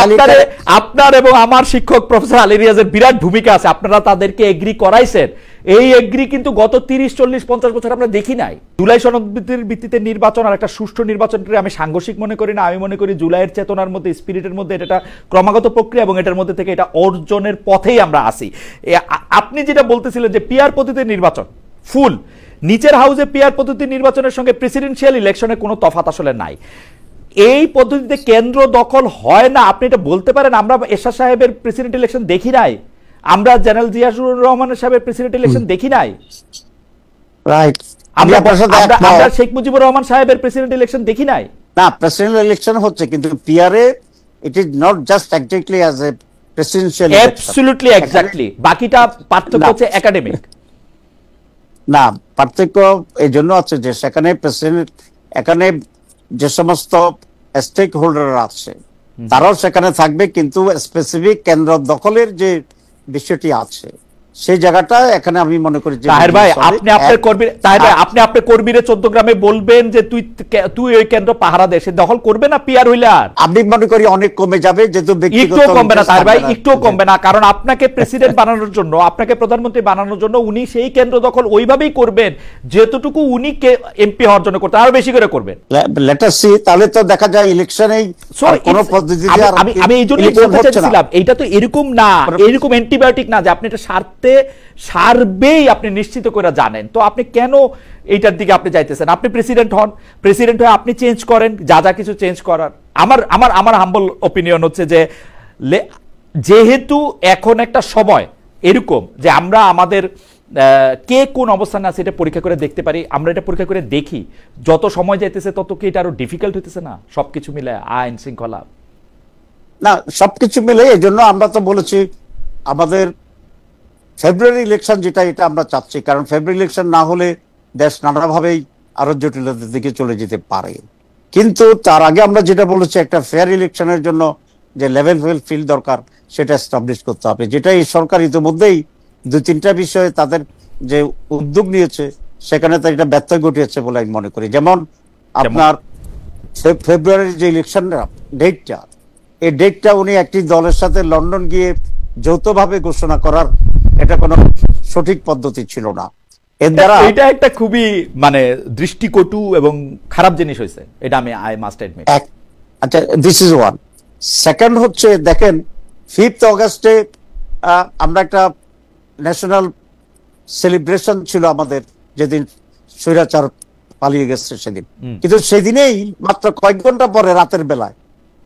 আপনার এবং আমার শিক্ষক প্রফেসর আলী রিয়াজের বিরাট ভূমিকা আছে। আপনারা তাদেরকে এগ্রি করাইছেন। এই এগ্রি কিন্তু গত 30, 40, 50 বছর আমরা দেখি নাই। জুলাই সনদের ভিত্তিতে নির্বাচন আর একটা সুষ্ঠু নির্বাচনকে আমি সাংঘর্ষিক মনে করি না। আমি মনে করি জুলাইয়ের চেতনার মধ্যে, স্পিরিটের মধ্যে এটা ক্রমাগত প্রক্রিয়া, এবং এটার মধ্যে থেকে এটা অর্জনের পথেই আমরা আসি। আপনি যেটা বলতেছিলেন যে পিআর পদ্ধতির নির্বাচন ফুল, নিচের হাউসে পিআর পদ্ধতির নির্বাচনের সঙ্গে প্রেসিডেন্সিয়াল ইলেকশনের কোনো তফাৎ আসলে নাই। এই পদ্ধতিতে কেন্দ্র দখল হয় না, আপনি এটা বলতে পারেন? আমরা এরশাদ সাহেবের প্রেসিডেন্ট ইলেকশন দেখি নাই, আমরা জেনারেল জিয়াউর রহমানের সাহেবের প্রেসিডেন্ট ইলেকশন দেখি নাই, রাইট? আমরা শেখ মুজিবুর রহমান সাহেবের প্রেসিডেন্ট ইলেকশন দেখি নাই। না, প্রেসিডেন্ট ইলেকশন হচ্ছে, কিন্তু PRA it is not just exactly as a presidential election. Absolutely exactly. বাকিটা পার্থক্য হচ্ছে একাডেমিক। না, পার্থক্য এই জন্য আছে যে সেখানে প্রেসিডেন্ট, এখানে যে সমস্ত স্টেক হোল্ডার আছে তারাও সেখানে থাকবে, কিন্তু স্পেসিফিক কেন্দ্র দখলের যে বিষয়টি আছে সেই জায়গাটা এখানে আমি মনে করি যে তাহের ভাই আপনি আপনার কর্মীরে 14 গ্রামে বলবেন যে তুই ওই কেন্দ্র পাহারা দে, সে দখল করবে না পিআর হইলে? আর আমি মনে করি অনেক কমে যাবে, যেহেতু একটু কমবে না তাহের ভাই, একটু কমবে না। কারণ আপনাকে প্রেসিডেন্ট বানানোর জন্য, আপনাকে প্রধানমন্ত্রী বানানোর জন্য উনি সেই কেন্দ্র দখল ওইভাবেই করবেন যেতটুকু উনি এমপি হওয়ার জন্য করতে, আরো বেশি করে করবেন। Let us see. তাহলে তো দেখা যায় ইলেকশনেই কোন পদ্ধতিতে আমি এই জন্য বলতে চাইছিলাম, এটা তো এরকম না, এরকম অ্যান্টিবায়োটিক না যে আপনি এটা সারবেই আপনি নিশ্চিত করে জানেন। তো আপনি কেন এইটার দিকে আপনি যাইতেছেন? আপনি প্রেসিডেন্ট হন, প্রেসিডেন্ট হয়ে আপনি চেঞ্জ করেন যা কিছু চেঞ্জ করার। আমার হাম্বল ওপিনিয়ন হচ্ছে যে যেহেতু এখন একটা সময় এরকম যে আমরা আমাদের কে কোন অবস্থানে আছে এটা পরীক্ষা করে দেখতে পারি, আমরা এটা পরীক্ষা করে দেখি। যত সময় যাইতেছে তত কি এটা আরো ডিফিকাল্ট হইতেছে না? সবকিছু মিলে আইন শৃঙ্খলা, না সবকিছু মিলে। এই জন্য আমরা তো বলেছি আমাদের ফেব্রুয়ারি ইলেকশন যেটা, এটা আমরা চাচ্ছি। কারণ ফেব্রুয়ারি ইলেকশন না হলে দেশ নানাভাবেই আরো জটিলতার দিকে চলে যেতে পারে। কিন্তু তার আগে আমরা যেটা বলেছি, একটা ফেয়ার ইলেকশনের জন্য যে লেভেল ফিল্ড দরকার সেটা এস্টাবলিশ করতে হবে, যেটা এই সরকার ইতিমধ্যেই 2-3টা বিষয়ে তাদের যে উদ্যোগ নিয়েছে সেখানে তার একটা ব্যত্যয় ঘটিয়েছে বলে আমি মনে করি। যেমন আপনার ফেব্রুয়ারির যে ইলেকশনটা ডেটটা, এই ডেটটা উনি একটি দলের সাথে লন্ডন গিয়ে যৌথভাবে ঘোষণা করার এটা কোনো সঠিক পদ্ধতি ছিল না। এর দ্বারা এটা একটা খুবই মানে দৃষ্টিকটু এবং খারাপ জিনিস হয়েছে, এটা আমি আই মাস্ট অ্যাডমিট। আচ্ছা, দিস ইজ ওয়ান। সেকেন্ড হচ্ছে দেখেন 5th অগাস্টে আমরা একটা ন্যাশনাল সেলিব্রেশন ছিল আমাদের, যেদিন স্বৈরাচার পালিয়ে গেছে সেদিন। কিন্তু সেদিনেই মাত্র কয়েক ঘন্টা পরে রাতের বেলায়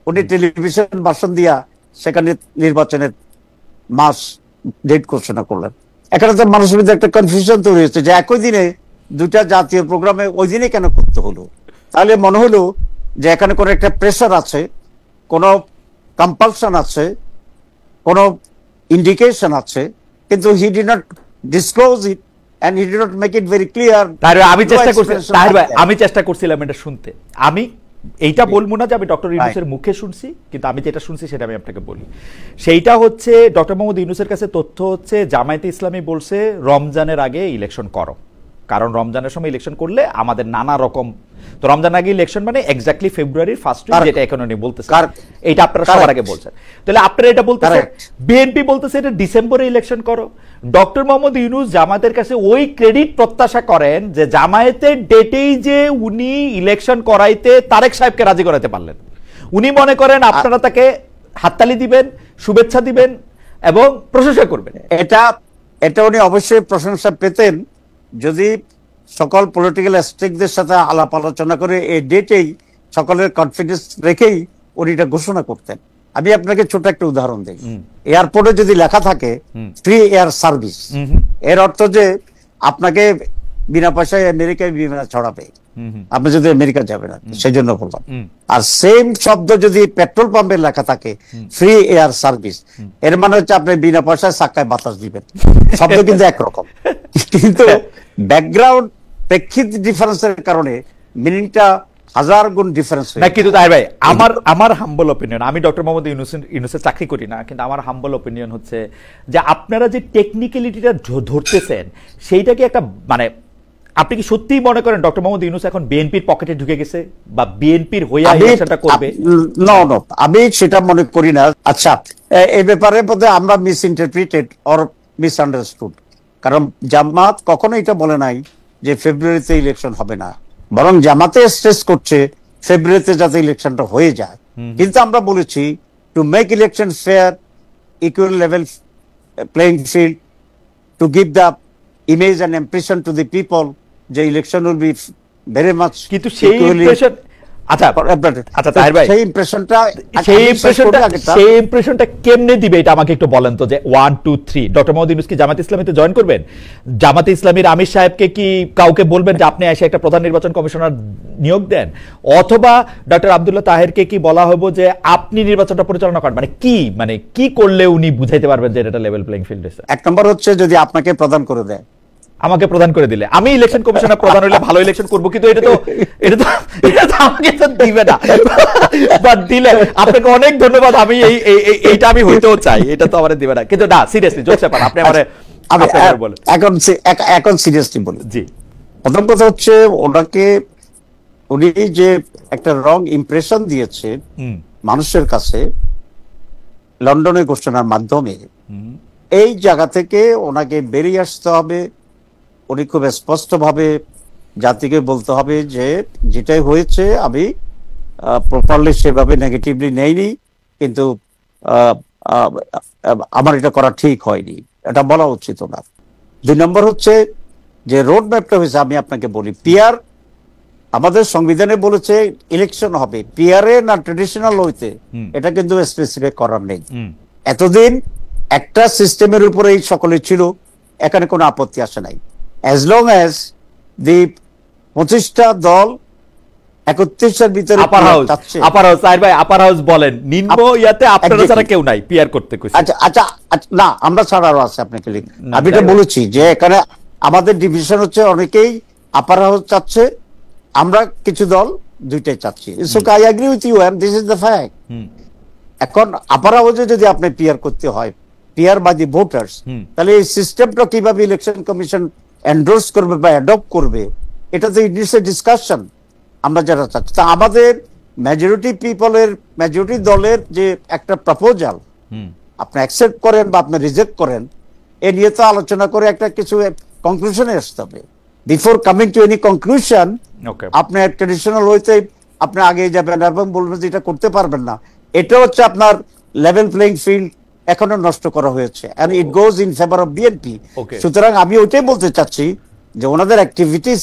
উনি টেলিভিশন ভাষণ দিয়া সেখানে নির্বাচনের মাস ডেট ঘোষণা করলেন। এখানে তো মানুষের মধ্যে একটা কনফিউশন তৈরি হয়েছে যে একই দিনে 2টা জাতীয় প্রোগ্রামে ওই দিনে কেন করতে হলো। তাহলে মনে হলো যে এখানে কোনো একটা প্রেশার আছে, কোনো কম্পালশন আছে, কোনো ইন্ডিকেশন আছে, কিন্তু he did not disclose it and he did not make it very clear. আমি চেষ্টা করছিলাম এটা শুনতে। আমি এইটা বলবো না যে আমি ডক্টর ইউনূসের মুখে শুনছি, কিন্তু আমি যেটা শুনছি সেটা আমি আপনাকে বলি। সেইটা হচ্ছে ডক্টর মোহাম্মদ ইউনূসের কাছে তথ্য হচ্ছে জামায়াতে ইসলামী বলছে রমজানের আগে ইলেকশন করো, কারণ রমজানের সময় ইলেকশন করলে আমাদের নানা রকম তো রমজান আগে ইলেকশন মানে এক্স্যাক্টলি ফেব্রুয়ারির ফার্স্ট উইক, যেটা এখন উনি বলতেছেন, এটা আপনারা সবার আগে বলছেন। তাহলে আপনারা এটা বলতেছেন, বিএনপি বলতেছে এটা ডিসেম্বরে ইলেকশন করো। ডক্টর মোহাম্মদ ইউনূস জামাতের কাছে ওই ক্রেডিট প্রত্যাশা করেন যে জামায়াতের ডেটেই যে উনি ইলেকশন করাইতে তারেক সাহেবকে রাজি করাতে পারলেন। উনি মনে করেন আপনারা তাকে হাততালি দিবেন, শুভেচ্ছা দিবেন এবং প্রশংসা করবেন। এটা উনি অবশ্যই প্রশংসা পেতেন যদি সকল পলিটিক্যাল অ্যাস্ট্রিকদের সাথে আলাপ আলোচনা করে এই ডেটেই সকলের কনফিডেন্স রেখেই উনি এটা ঘোষণা করতেন। আমি আপনাকে ছোট একটা উদাহরণ দিই। এয়ারপোর্টে যদি লেখা থাকে ফ্রি এয়ার সার্ভিস, এর অর্থ যে আপনাকে বিনা পয়সায় আমেরিকায় বিমান ছড়াবে, আপনি যদি আমেরিকা যাবেন না, সেই জন্য বললাম। আর সেম শব্দ যদি পেট্রোল পাম্পের লেখা থাকে ফ্রি এয়ার সার্ভিস, এর মানে হচ্ছে আপনি বিনা পয়সায় চাক্কায় বাতাস দিবেন। শব্দ কিন্তু একরকম, কিন্তু ব্যাকগ্রাউন্ড প্রেক্ষিত ডিফারেন্সের কারণে মিনিংটা হাজার গুণ ডিফারেন্স। কিন্তু তাই ভাই, আমার হাম্বল অপিনিয়ন, আমি ডক্টর মোহাম্মদ ইউনূসের চাকরি করি না, কিন্তু আমার হাম্বল অপিনিয়ন হচ্ছে যে আপনারা যে টেকনিক্যালিটিটা ধরতেছেন সেইটা কি একটা মানে আপনি কি সত্যিই মনে করেন ডক্টর মোহাম্মদ ইউনূস এখন বিএনপির পকেটে ঢুকে গেছে বা বিএনপির হয়ে ইলেকশনটা করবে? নো, আমি সেটা মনে করি না। আচ্ছা, এই ব্যাপারে বোধহয় আমরা miss interpreted or miss understood. কারণ জামাত কখনো এটা বলে নাই যে ফেব্রুয়ারিতে ইলেকশন হবে না, বরং জামাতে স্ট্রেস করছে ফেব্রুয়ারিতে যাতে ইলেকশনটা হয়ে যায়। কিন্তু আমরা বলেছি to make election fair, equal level playing field, to give the image and impression to the people যে election will be very much. কিন্তু সেই ইমপ্রেশন, সেই ইমপ্রেশনটা কেমনে দিবে এটা আমাকে একটু বলেন তো, যে 1 2 3 ডক্টর মোহাম্মদ ইউনূস কি জামাত ইসলামীতে জয়েন করবেন? জামাতে ইসলামীর আমির সাহেবকে কি কাউকে বলবেন যে আপনি এসে একটা প্রধান নির্বাচন কমিশনার নিয়োগ দেন? অথবা ডক্টর আব্দুল্লাহ তাহেরকে কি বলা হবে যে আপনি নির্বাচনটা পরিচালনা করেন? মানে কি করলে উনি বুঝাইতে পারবেন যে এটা লেভেল প্লেইং ফিল্ড? এক নম্বর হচ্ছে যদি আপনাকে প্রদান করে দেয়, আমাকে প্রদান করে দিলে আমি ইলেকশন কমিশনার প্রধান হইলে ভালো ইলেকশন করবো, কিন্তু এটা তো আমাকে তো দিবে না। বাট দিলে আপনাকে অনেক ধন্যবাদ, আমি এইটা আমি হইতেও চাই, এটা তো আমারে দিবে না। কিন্তু না, সিরিয়াসলি জোকস ব্যাপার, আপনি আমারে বলেন। এখন সিরিয়াসলি বলি। জি, প্রথম কথা হচ্ছে উনি যে একটা রং ইমপ্রেশন দিয়েছে মানুষের কাছে লন্ডনের ঘোষণার মাধ্যমে, এই জায়গা থেকে ওনাকে বেরিয়ে আসতে হবে। উনি খুব স্পষ্টভাবে জাতিকে বলতে হবে যে যেটাই হয়েছে আমি প্রপারলি সেভাবে নেগেটিভলি নেইনি, কিন্তু আমার এটা করা ঠিক হয়নি, এটা বলা উচিত ওনার। 2 নম্বর হচ্ছে যে রোড ম্যাপটা হয়েছে, আমি আপনাকে বলি, পিআর আমাদের সংবিধানে বলেছে ইলেকশন হবে, পিআরএ না ট্রেডিশনাল হইতে, এটা কিন্তু স্পেসিফিক করার নেই। এতদিন একটা সিস্টেমের উপরে এই সকলে ছিল, এখানে কোনো আপত্তি আসে নাই। অ্যাজ লং অ্যাজ দি 25টা দল 31টার ভিতরে আপার হাউস ভাই, আপার হাউস বলেন, নিম্ন ইয়াতে আপনারা ছাড়া কেউ নাই পিআর করতে কইছে। আচ্ছা, না আমরা ছাড়া আরো আছে, আপনাকে আমি এটা বলেছি যে এখানে আমাদের ডিভিশন হচ্ছে অনেকেই আপার হাউস চাচ্ছে, আমরা কিছু দল দুইটাই চাচ্ছি। So I agree with you and this is the fact. এখন আপার হাউসে যদি আপনি পিআর করতে হয়, পিআর বাই দি ভোটার্স, তাহলে এই সিস্টেমটা কিভাবে ইলেকশন কমিশন এন্ডোর্স করবে বা অ্যাডপ্ট করবে, এটা তো ইট ইজ এ ডিসকাশন। আমরা যারা চাচ্ছি, তা আমাদের মেজরিটি দলের যে একটা প্রপোজাল আপনি অ্যাকসেপ্ট করেন বা আপনি রিজেক্ট করেন, এ নিয়ে তো আলোচনা করে একটা কিছু কনক্লুশনে আসতে হবে। Before coming to any conclusion আপনি ট্রেডিশনাল হইতে আপনি আগে যাবেন এবং বলবেন যে এটা করতে পারবেন না, এটা হচ্ছে আপনার লেভেল প্লেইং ফিল্ড এখনো নষ্ট করা হয়েছে, and it goes in favor of BNP. সুতরাং আমি ওইটাই বলতে চাচ্ছি যে ওনাদের activities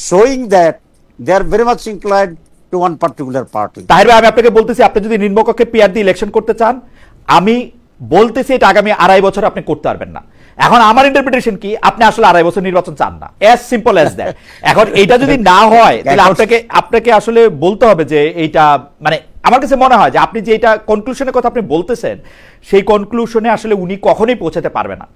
showing that they are very much inclined to one particular party. Tahir ভাই, আমি আপনাকে বলতেছি, আপনি যদি নিম্নকক্ষে পিআর দিয়ে ইলেকশন করতে চান, আমি বলতেছি এটা আগামী 2.5 বছর আপনি করতে পারবেন না। এখন আমার ইন্টারপ্রিটেশন কি, আপনি আসলে 2.5 বছর নির্বাচন চান না, অ্যাজ সিম্পল অ্যাজ দ্যাট। এখন এইটা যদি না হয় তাহলে আপনাকে আসলে বলতে হবে যে এইটা মানে আমার কাছে মনে হয় যে আপনি যে এটা কনক্লুশনের কথা আপনি বলতেছেন, সেই কনক্লুশনে আসলে উনি কখনোই পৌঁছাতে পারবে না।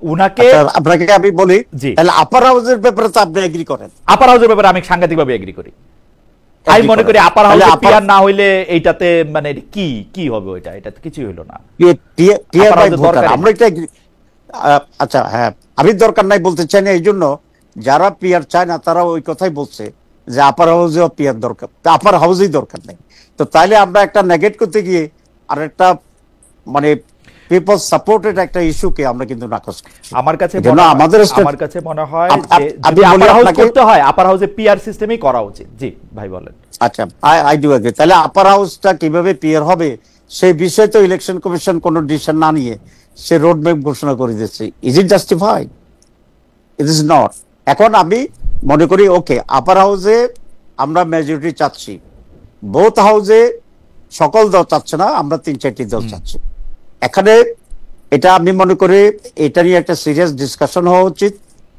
উনাকে আপনাকে আমি বলি, তাহলে আপার হাউসের ব্যাপারে তো আপনি এগ্রি করেন? আপার হাউসের ব্যাপারে আমি সাংঘাতিকভাবে এগ্রি করি। আমি মনে করি আপার হাউসে পিআর না হইলে এইটাতে মানে কি হবে, ওইটা এটা কিছুই হলো না। পিআর বাই ভোটার আমরা এটা, আচ্ছা হ্যাঁ, আমি দরকার নাই বলতে চাই না, এই জন্য যারা পিআর চায় না তারা ওই কথাই বলছে যে আপার হাউসেও পিয়ার দরকার, আপার হাউসেই দরকার নেই। তো তাইলে আমরা একটা নেগেট করতে গিয়ে আর একটা মানে পিপল সাপোর্টেড একটা ইস্যুকে আমরা কিন্তু নাকচ করছি। আমার কাছে মনে হয় যে আপার হাউস করতে হয়, আপার হাউসে পিআর সিস্টেমই করা উচিত। জি ভাই বলেন। আচ্ছা, আই ডু এগ্রি। তাহলে আপার হাউসটা কিভাবে পিয়ার হবে সেই বিষয়ে তো ইলেকশন কমিশন কোনো ডিসিশন না নিয়ে সে রোড ম্যাপ ঘোষণা করে দিচ্ছে। Is it justified? It is not. এখন আমি মনে করি ওকে, আপার হাউসে আমরা মেজরিটি চাচ্ছি, বোথ হাউসে সকল দল চাচ্ছে না, আমরা 3-4টি দল চাচ্ছি। এখানে এটা আমি মনে করি এটা নিয়ে একটা সিরিয়াস ডিসকাশন হওয়া উচিত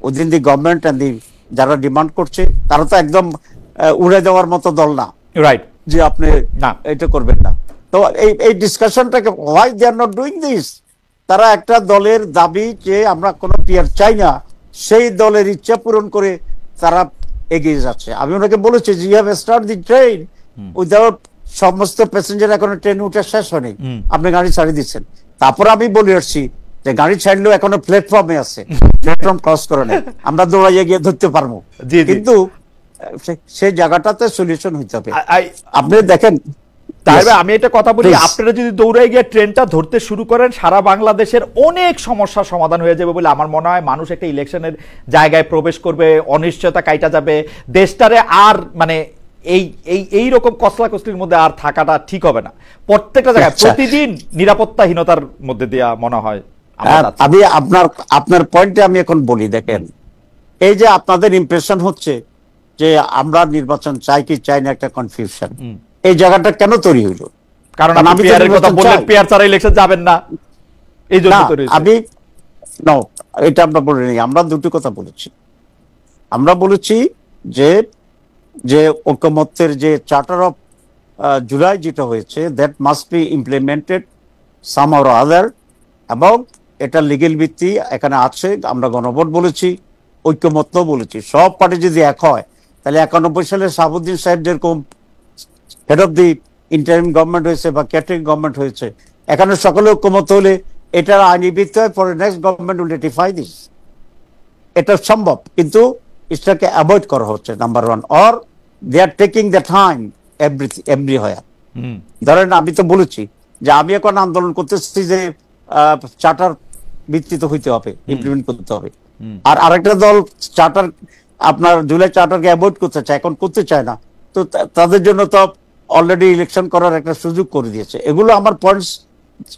within the government and the যারা ডিমান্ড করছে তারা তো একদম উড়ে দেওয়ার মতো দল না, রাইট, যে আপনি এটা করবেন না। তো এই ডিসকাশনটাকে why they are not doing this, তারা একটা দলের দাবি যে আমরা কোনো পিয়ার চাই না, সেই দলের ইচ্ছা পূরণ করে তারা এগিয়ে যাচ্ছে। আমি ওনাকে বলেছি যে you have start the train without, সমস্ত প্যাসেঞ্জার এখনো ট্রেন উঠে শেষ হয়নি, আপনি গাড়ি ছাড়িয়ে দিচ্ছেন। তারপর আমি বলে আসছি যে গাড়ি ছাড়লেও এখনো প্ল্যাটফর্মে আছে, প্ল্যাটফর্ম ক্রস করে নেই, আমরা দৌড়াইয়ে গিয়ে ধরতে পারবো, কিন্তু সেই জায়গাটাতে সলিউশন হইতে হবে। আপনি দেখেন, আমি একটা কথা বলি, আপনারা যদি দৌড়াই গিয়ে ট্রেনটা ধরতে শুরু করেন সারা বাংলাদেশের অনেক সমস্যার সমাধান হয়ে যাবে বলে আমার মনে হয়। মানুষ একটা ইলেকশনের জায়গায় প্রবেশ করবে, অনিশ্চয়তা কাইটা যাবে, দেশটারে আর মানে এই রকম কসলাকসলির মধ্যে আর থাকাটা ঠিক হবে না। প্রত্যেকটা জায়গায় প্রতিদিন নিরাপত্তাহীনতার মধ্যে দেয়া মনে হয়। আমি আপনার পয়েন্টে আমি এখন বলি, দেখেন এই যে আপনাদের ইমপ্রেশন হচ্ছে যে আমরা নির্বাচন চাই কি চাই না, একটা কনফিউশন, এই জায়গাটা কেন তৈরি হইল? কারণ আমি পিয়ারের কথা বললেন, পিয়ার ছাড়া ইলেকশন যাবেন না, এই জন্য তৈরি হয়েছে। আমি নো, এটা আমরা বলিনি, আমরা দুটো কথা বলেছি। আমরা বলেছি যে ঐকমত্যের যে চার্টার অফ জুলাই যেটা হয়েছে, that must be implemented some or other, এবং এটা লিগেল ভিত্তি এখানে আছে। আমরা গণভোট বলেছি, ঐক্যমত্য বলেছি। সব পার্টি যদি এক হয় তাহলে 91 সালে শাহাবুদ্দিন সাহেব যেরকম head of the interim government হয়েছে বা ক্যাটারিং গভর্নমেন্ট হয়েছে, এখানে সকলে ঐক্যমত হলে এটার আইনি ভিত্তি হয়, পরে next government will ratify this. এটা সম্ভব, কিন্তু এটাকে অ্যাভয়েড করা হচ্ছে, number one. Or they are taking the time everywhere. ধরেন আমি তো বলেছি যে আমি এখন আন্দোলন করতেছি যে চার্টার ভিত্তিতে হইতে হবে, ইমপ্লিমেন্ট করতে হবে, আর আরেকটা দল চার্টার আপনার জুলাই চার্টারকে অ্যাভয়েড করতে চায়, এখন করতে চায় না। তো তাদের জন্য তো অলরেডি ইলেকশন করার একটা সুযোগ করে দিয়েছে। এগুলো আমার পয়েন্টস,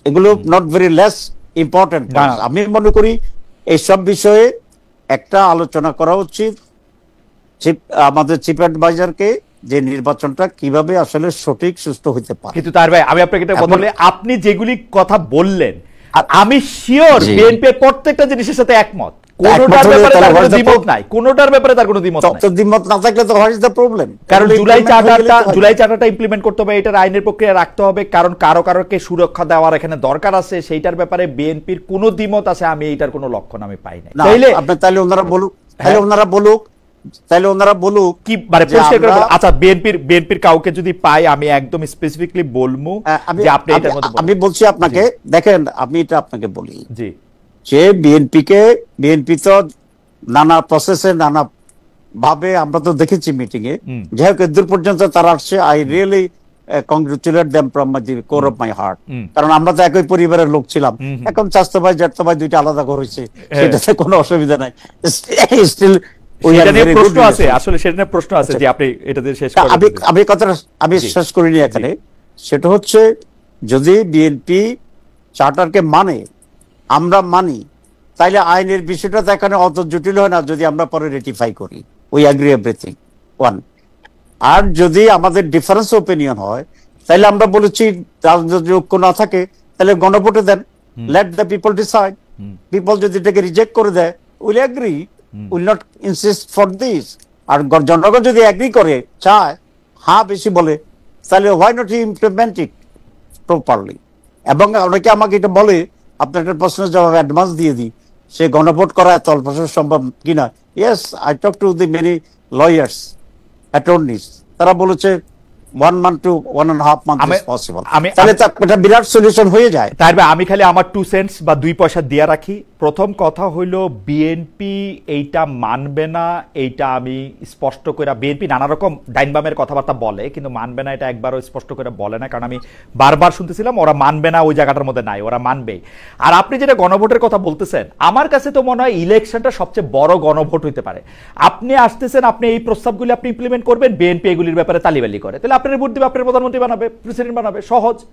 এগুলো নট ভেরি লেস ইম্পর্টেন্ট। আমি মনে করি এইসব বিষয়ে একটা আলোচনা করা উচিত আমাদের চিফ অ্যাডভাইজারকে, যে নির্বাচনটা কিভাবে আসলে সঠিক সুস্থ হইতে পারে। কিন্তু তার ভাই আমি আপনাকে এটা বললে, আপনি যেগুলি কথা বললেন আমি শিওর বিএনপি প্রত্যেকটা জিনিসের সাথে একমত, কোনোটার ব্যাপারে তার কোনো দ্বিমত নাই, কোনোটার ব্যাপারে তার কোনো দ্বিমত নাই। তো দ্বিমত না থাকলে তো হোয়াট ইজ দ্য প্রবলেম? কারণ জুলাই চার্টারটা ইমপ্লিমেন্ট করতে হবে, এটার আইনের প্রক্রিয়া রাখতে হবে, কারণ কারোকে সুরক্ষা দেওয়ার এখানে দরকার আছে, সেইটার ব্যাপারে বিএনপির কোনো দ্বিমত আছে আমি এইটার কোনো লক্ষণ আমি পাই না। তাইলে ওনারা বলুক কি মানে আচ্ছা, বিএনপির কাউকে যদি পাই আমি একদম স্পেসিফিকলি বলবো যে আপনি এটার মধ্যে। আমি বলছি আপনাকে, দেখেন আমি এটা আপনাকে বলি জি, যে বিএনপি তো নানা প্রসেসে নানা ভাবে আমরা তো দেখেছি মিটিং এ, যাই হোক দূর পর্যন্ত তারা আসছে। I really congratulate them from my core of my heart, কারণ আমরা তো একই পরিবারের লোক ছিলাম। এখন চাচতো ভাই জ্যাঠতো ভাই দুইটা আলাদা ঘর হয়েছে, সেটাতে কোনো অসুবিধা নাই। স্টিল প্রশ্ন আছে, আসলে সেটা নিয়ে প্রশ্ন আছে যে আপনি এটা দিয়ে শেষ করেন। আমি কথাটা আমি শেষ করিনি এখানে। সেটা হচ্ছে যদি বিএনপি চার্টারকে মানে, আমরা মানি, তাইলে আইনের বিষয়টা তো এখানে অত জটিল হয় না যদি আমরা পরে রেটিফাই করি, উই এগ্রি এভরিথিং ওয়ান। আর যদি আমাদের ডিফারেন্স ওপিনিয়ন হয় তাহলে আমরা বলেছি রাজনৈতিক ঐক্য না থাকে তাহলে গণভোটে দেন, let the people decide. People যদি এটাকে রিজেক্ট করে দেয় will agree, will not insist for this. আর জনগণ যদি এগ্রি করে চায়, হ্যাঁ বেশি বলে, তাহলে why not implement it properly. এবং অনেকে আমাকে এটা বলে, আপনার একটা প্রশ্নের জবাব অ্যাডভান্স দিয়ে দিই, সে গণভোট করা এত অল্প সম্ভব কিনা। Yes, I talk to the many lawyers, অ্যাটর্নিস, তারা বলেছে 1 month to 1.5 months is possible. আমি- তাহলে তো একটা বিরাট সলিউশন হয়ে যায়। তাই আমি খালি আমার 2 সেন্টস বা 2 পয়সা দিয়ে রাখি। প্রথম কথা হইল বিএনপি এইটা মানবে না, এইটা আমি স্পষ্ট করে, বিএনপি নানা রকম ডাইন বামের কথাবার্তা বলে কিন্তু মানবে না এটা একবারও স্পষ্ট করে বলে না, কারণ আমি বারবার শুনতেছিলাম ওরা মানবে না, ওই জায়গাটার মধ্যে নাই, ওরা মানবে। আর আপনি যেটা গণভোটের কথা বলতেছেন, আমার কাছে তো মনে হয় ইলেকশনটা সবচেয়ে বড় গণভোট হইতে পারে। আপনি আসতেছেন, আপনি এই প্রস্তাবগুলি আপনি ইমপ্লিমেন্ট করবেন, বিএনপি এগুলির ব্যাপারে তালিবালি করে, তাহলে আপনার ভোট দিবে, আপনার প্রধানমন্ত্রী বানাবে, প্রেসিডেন্ট বানাবে, সহজ।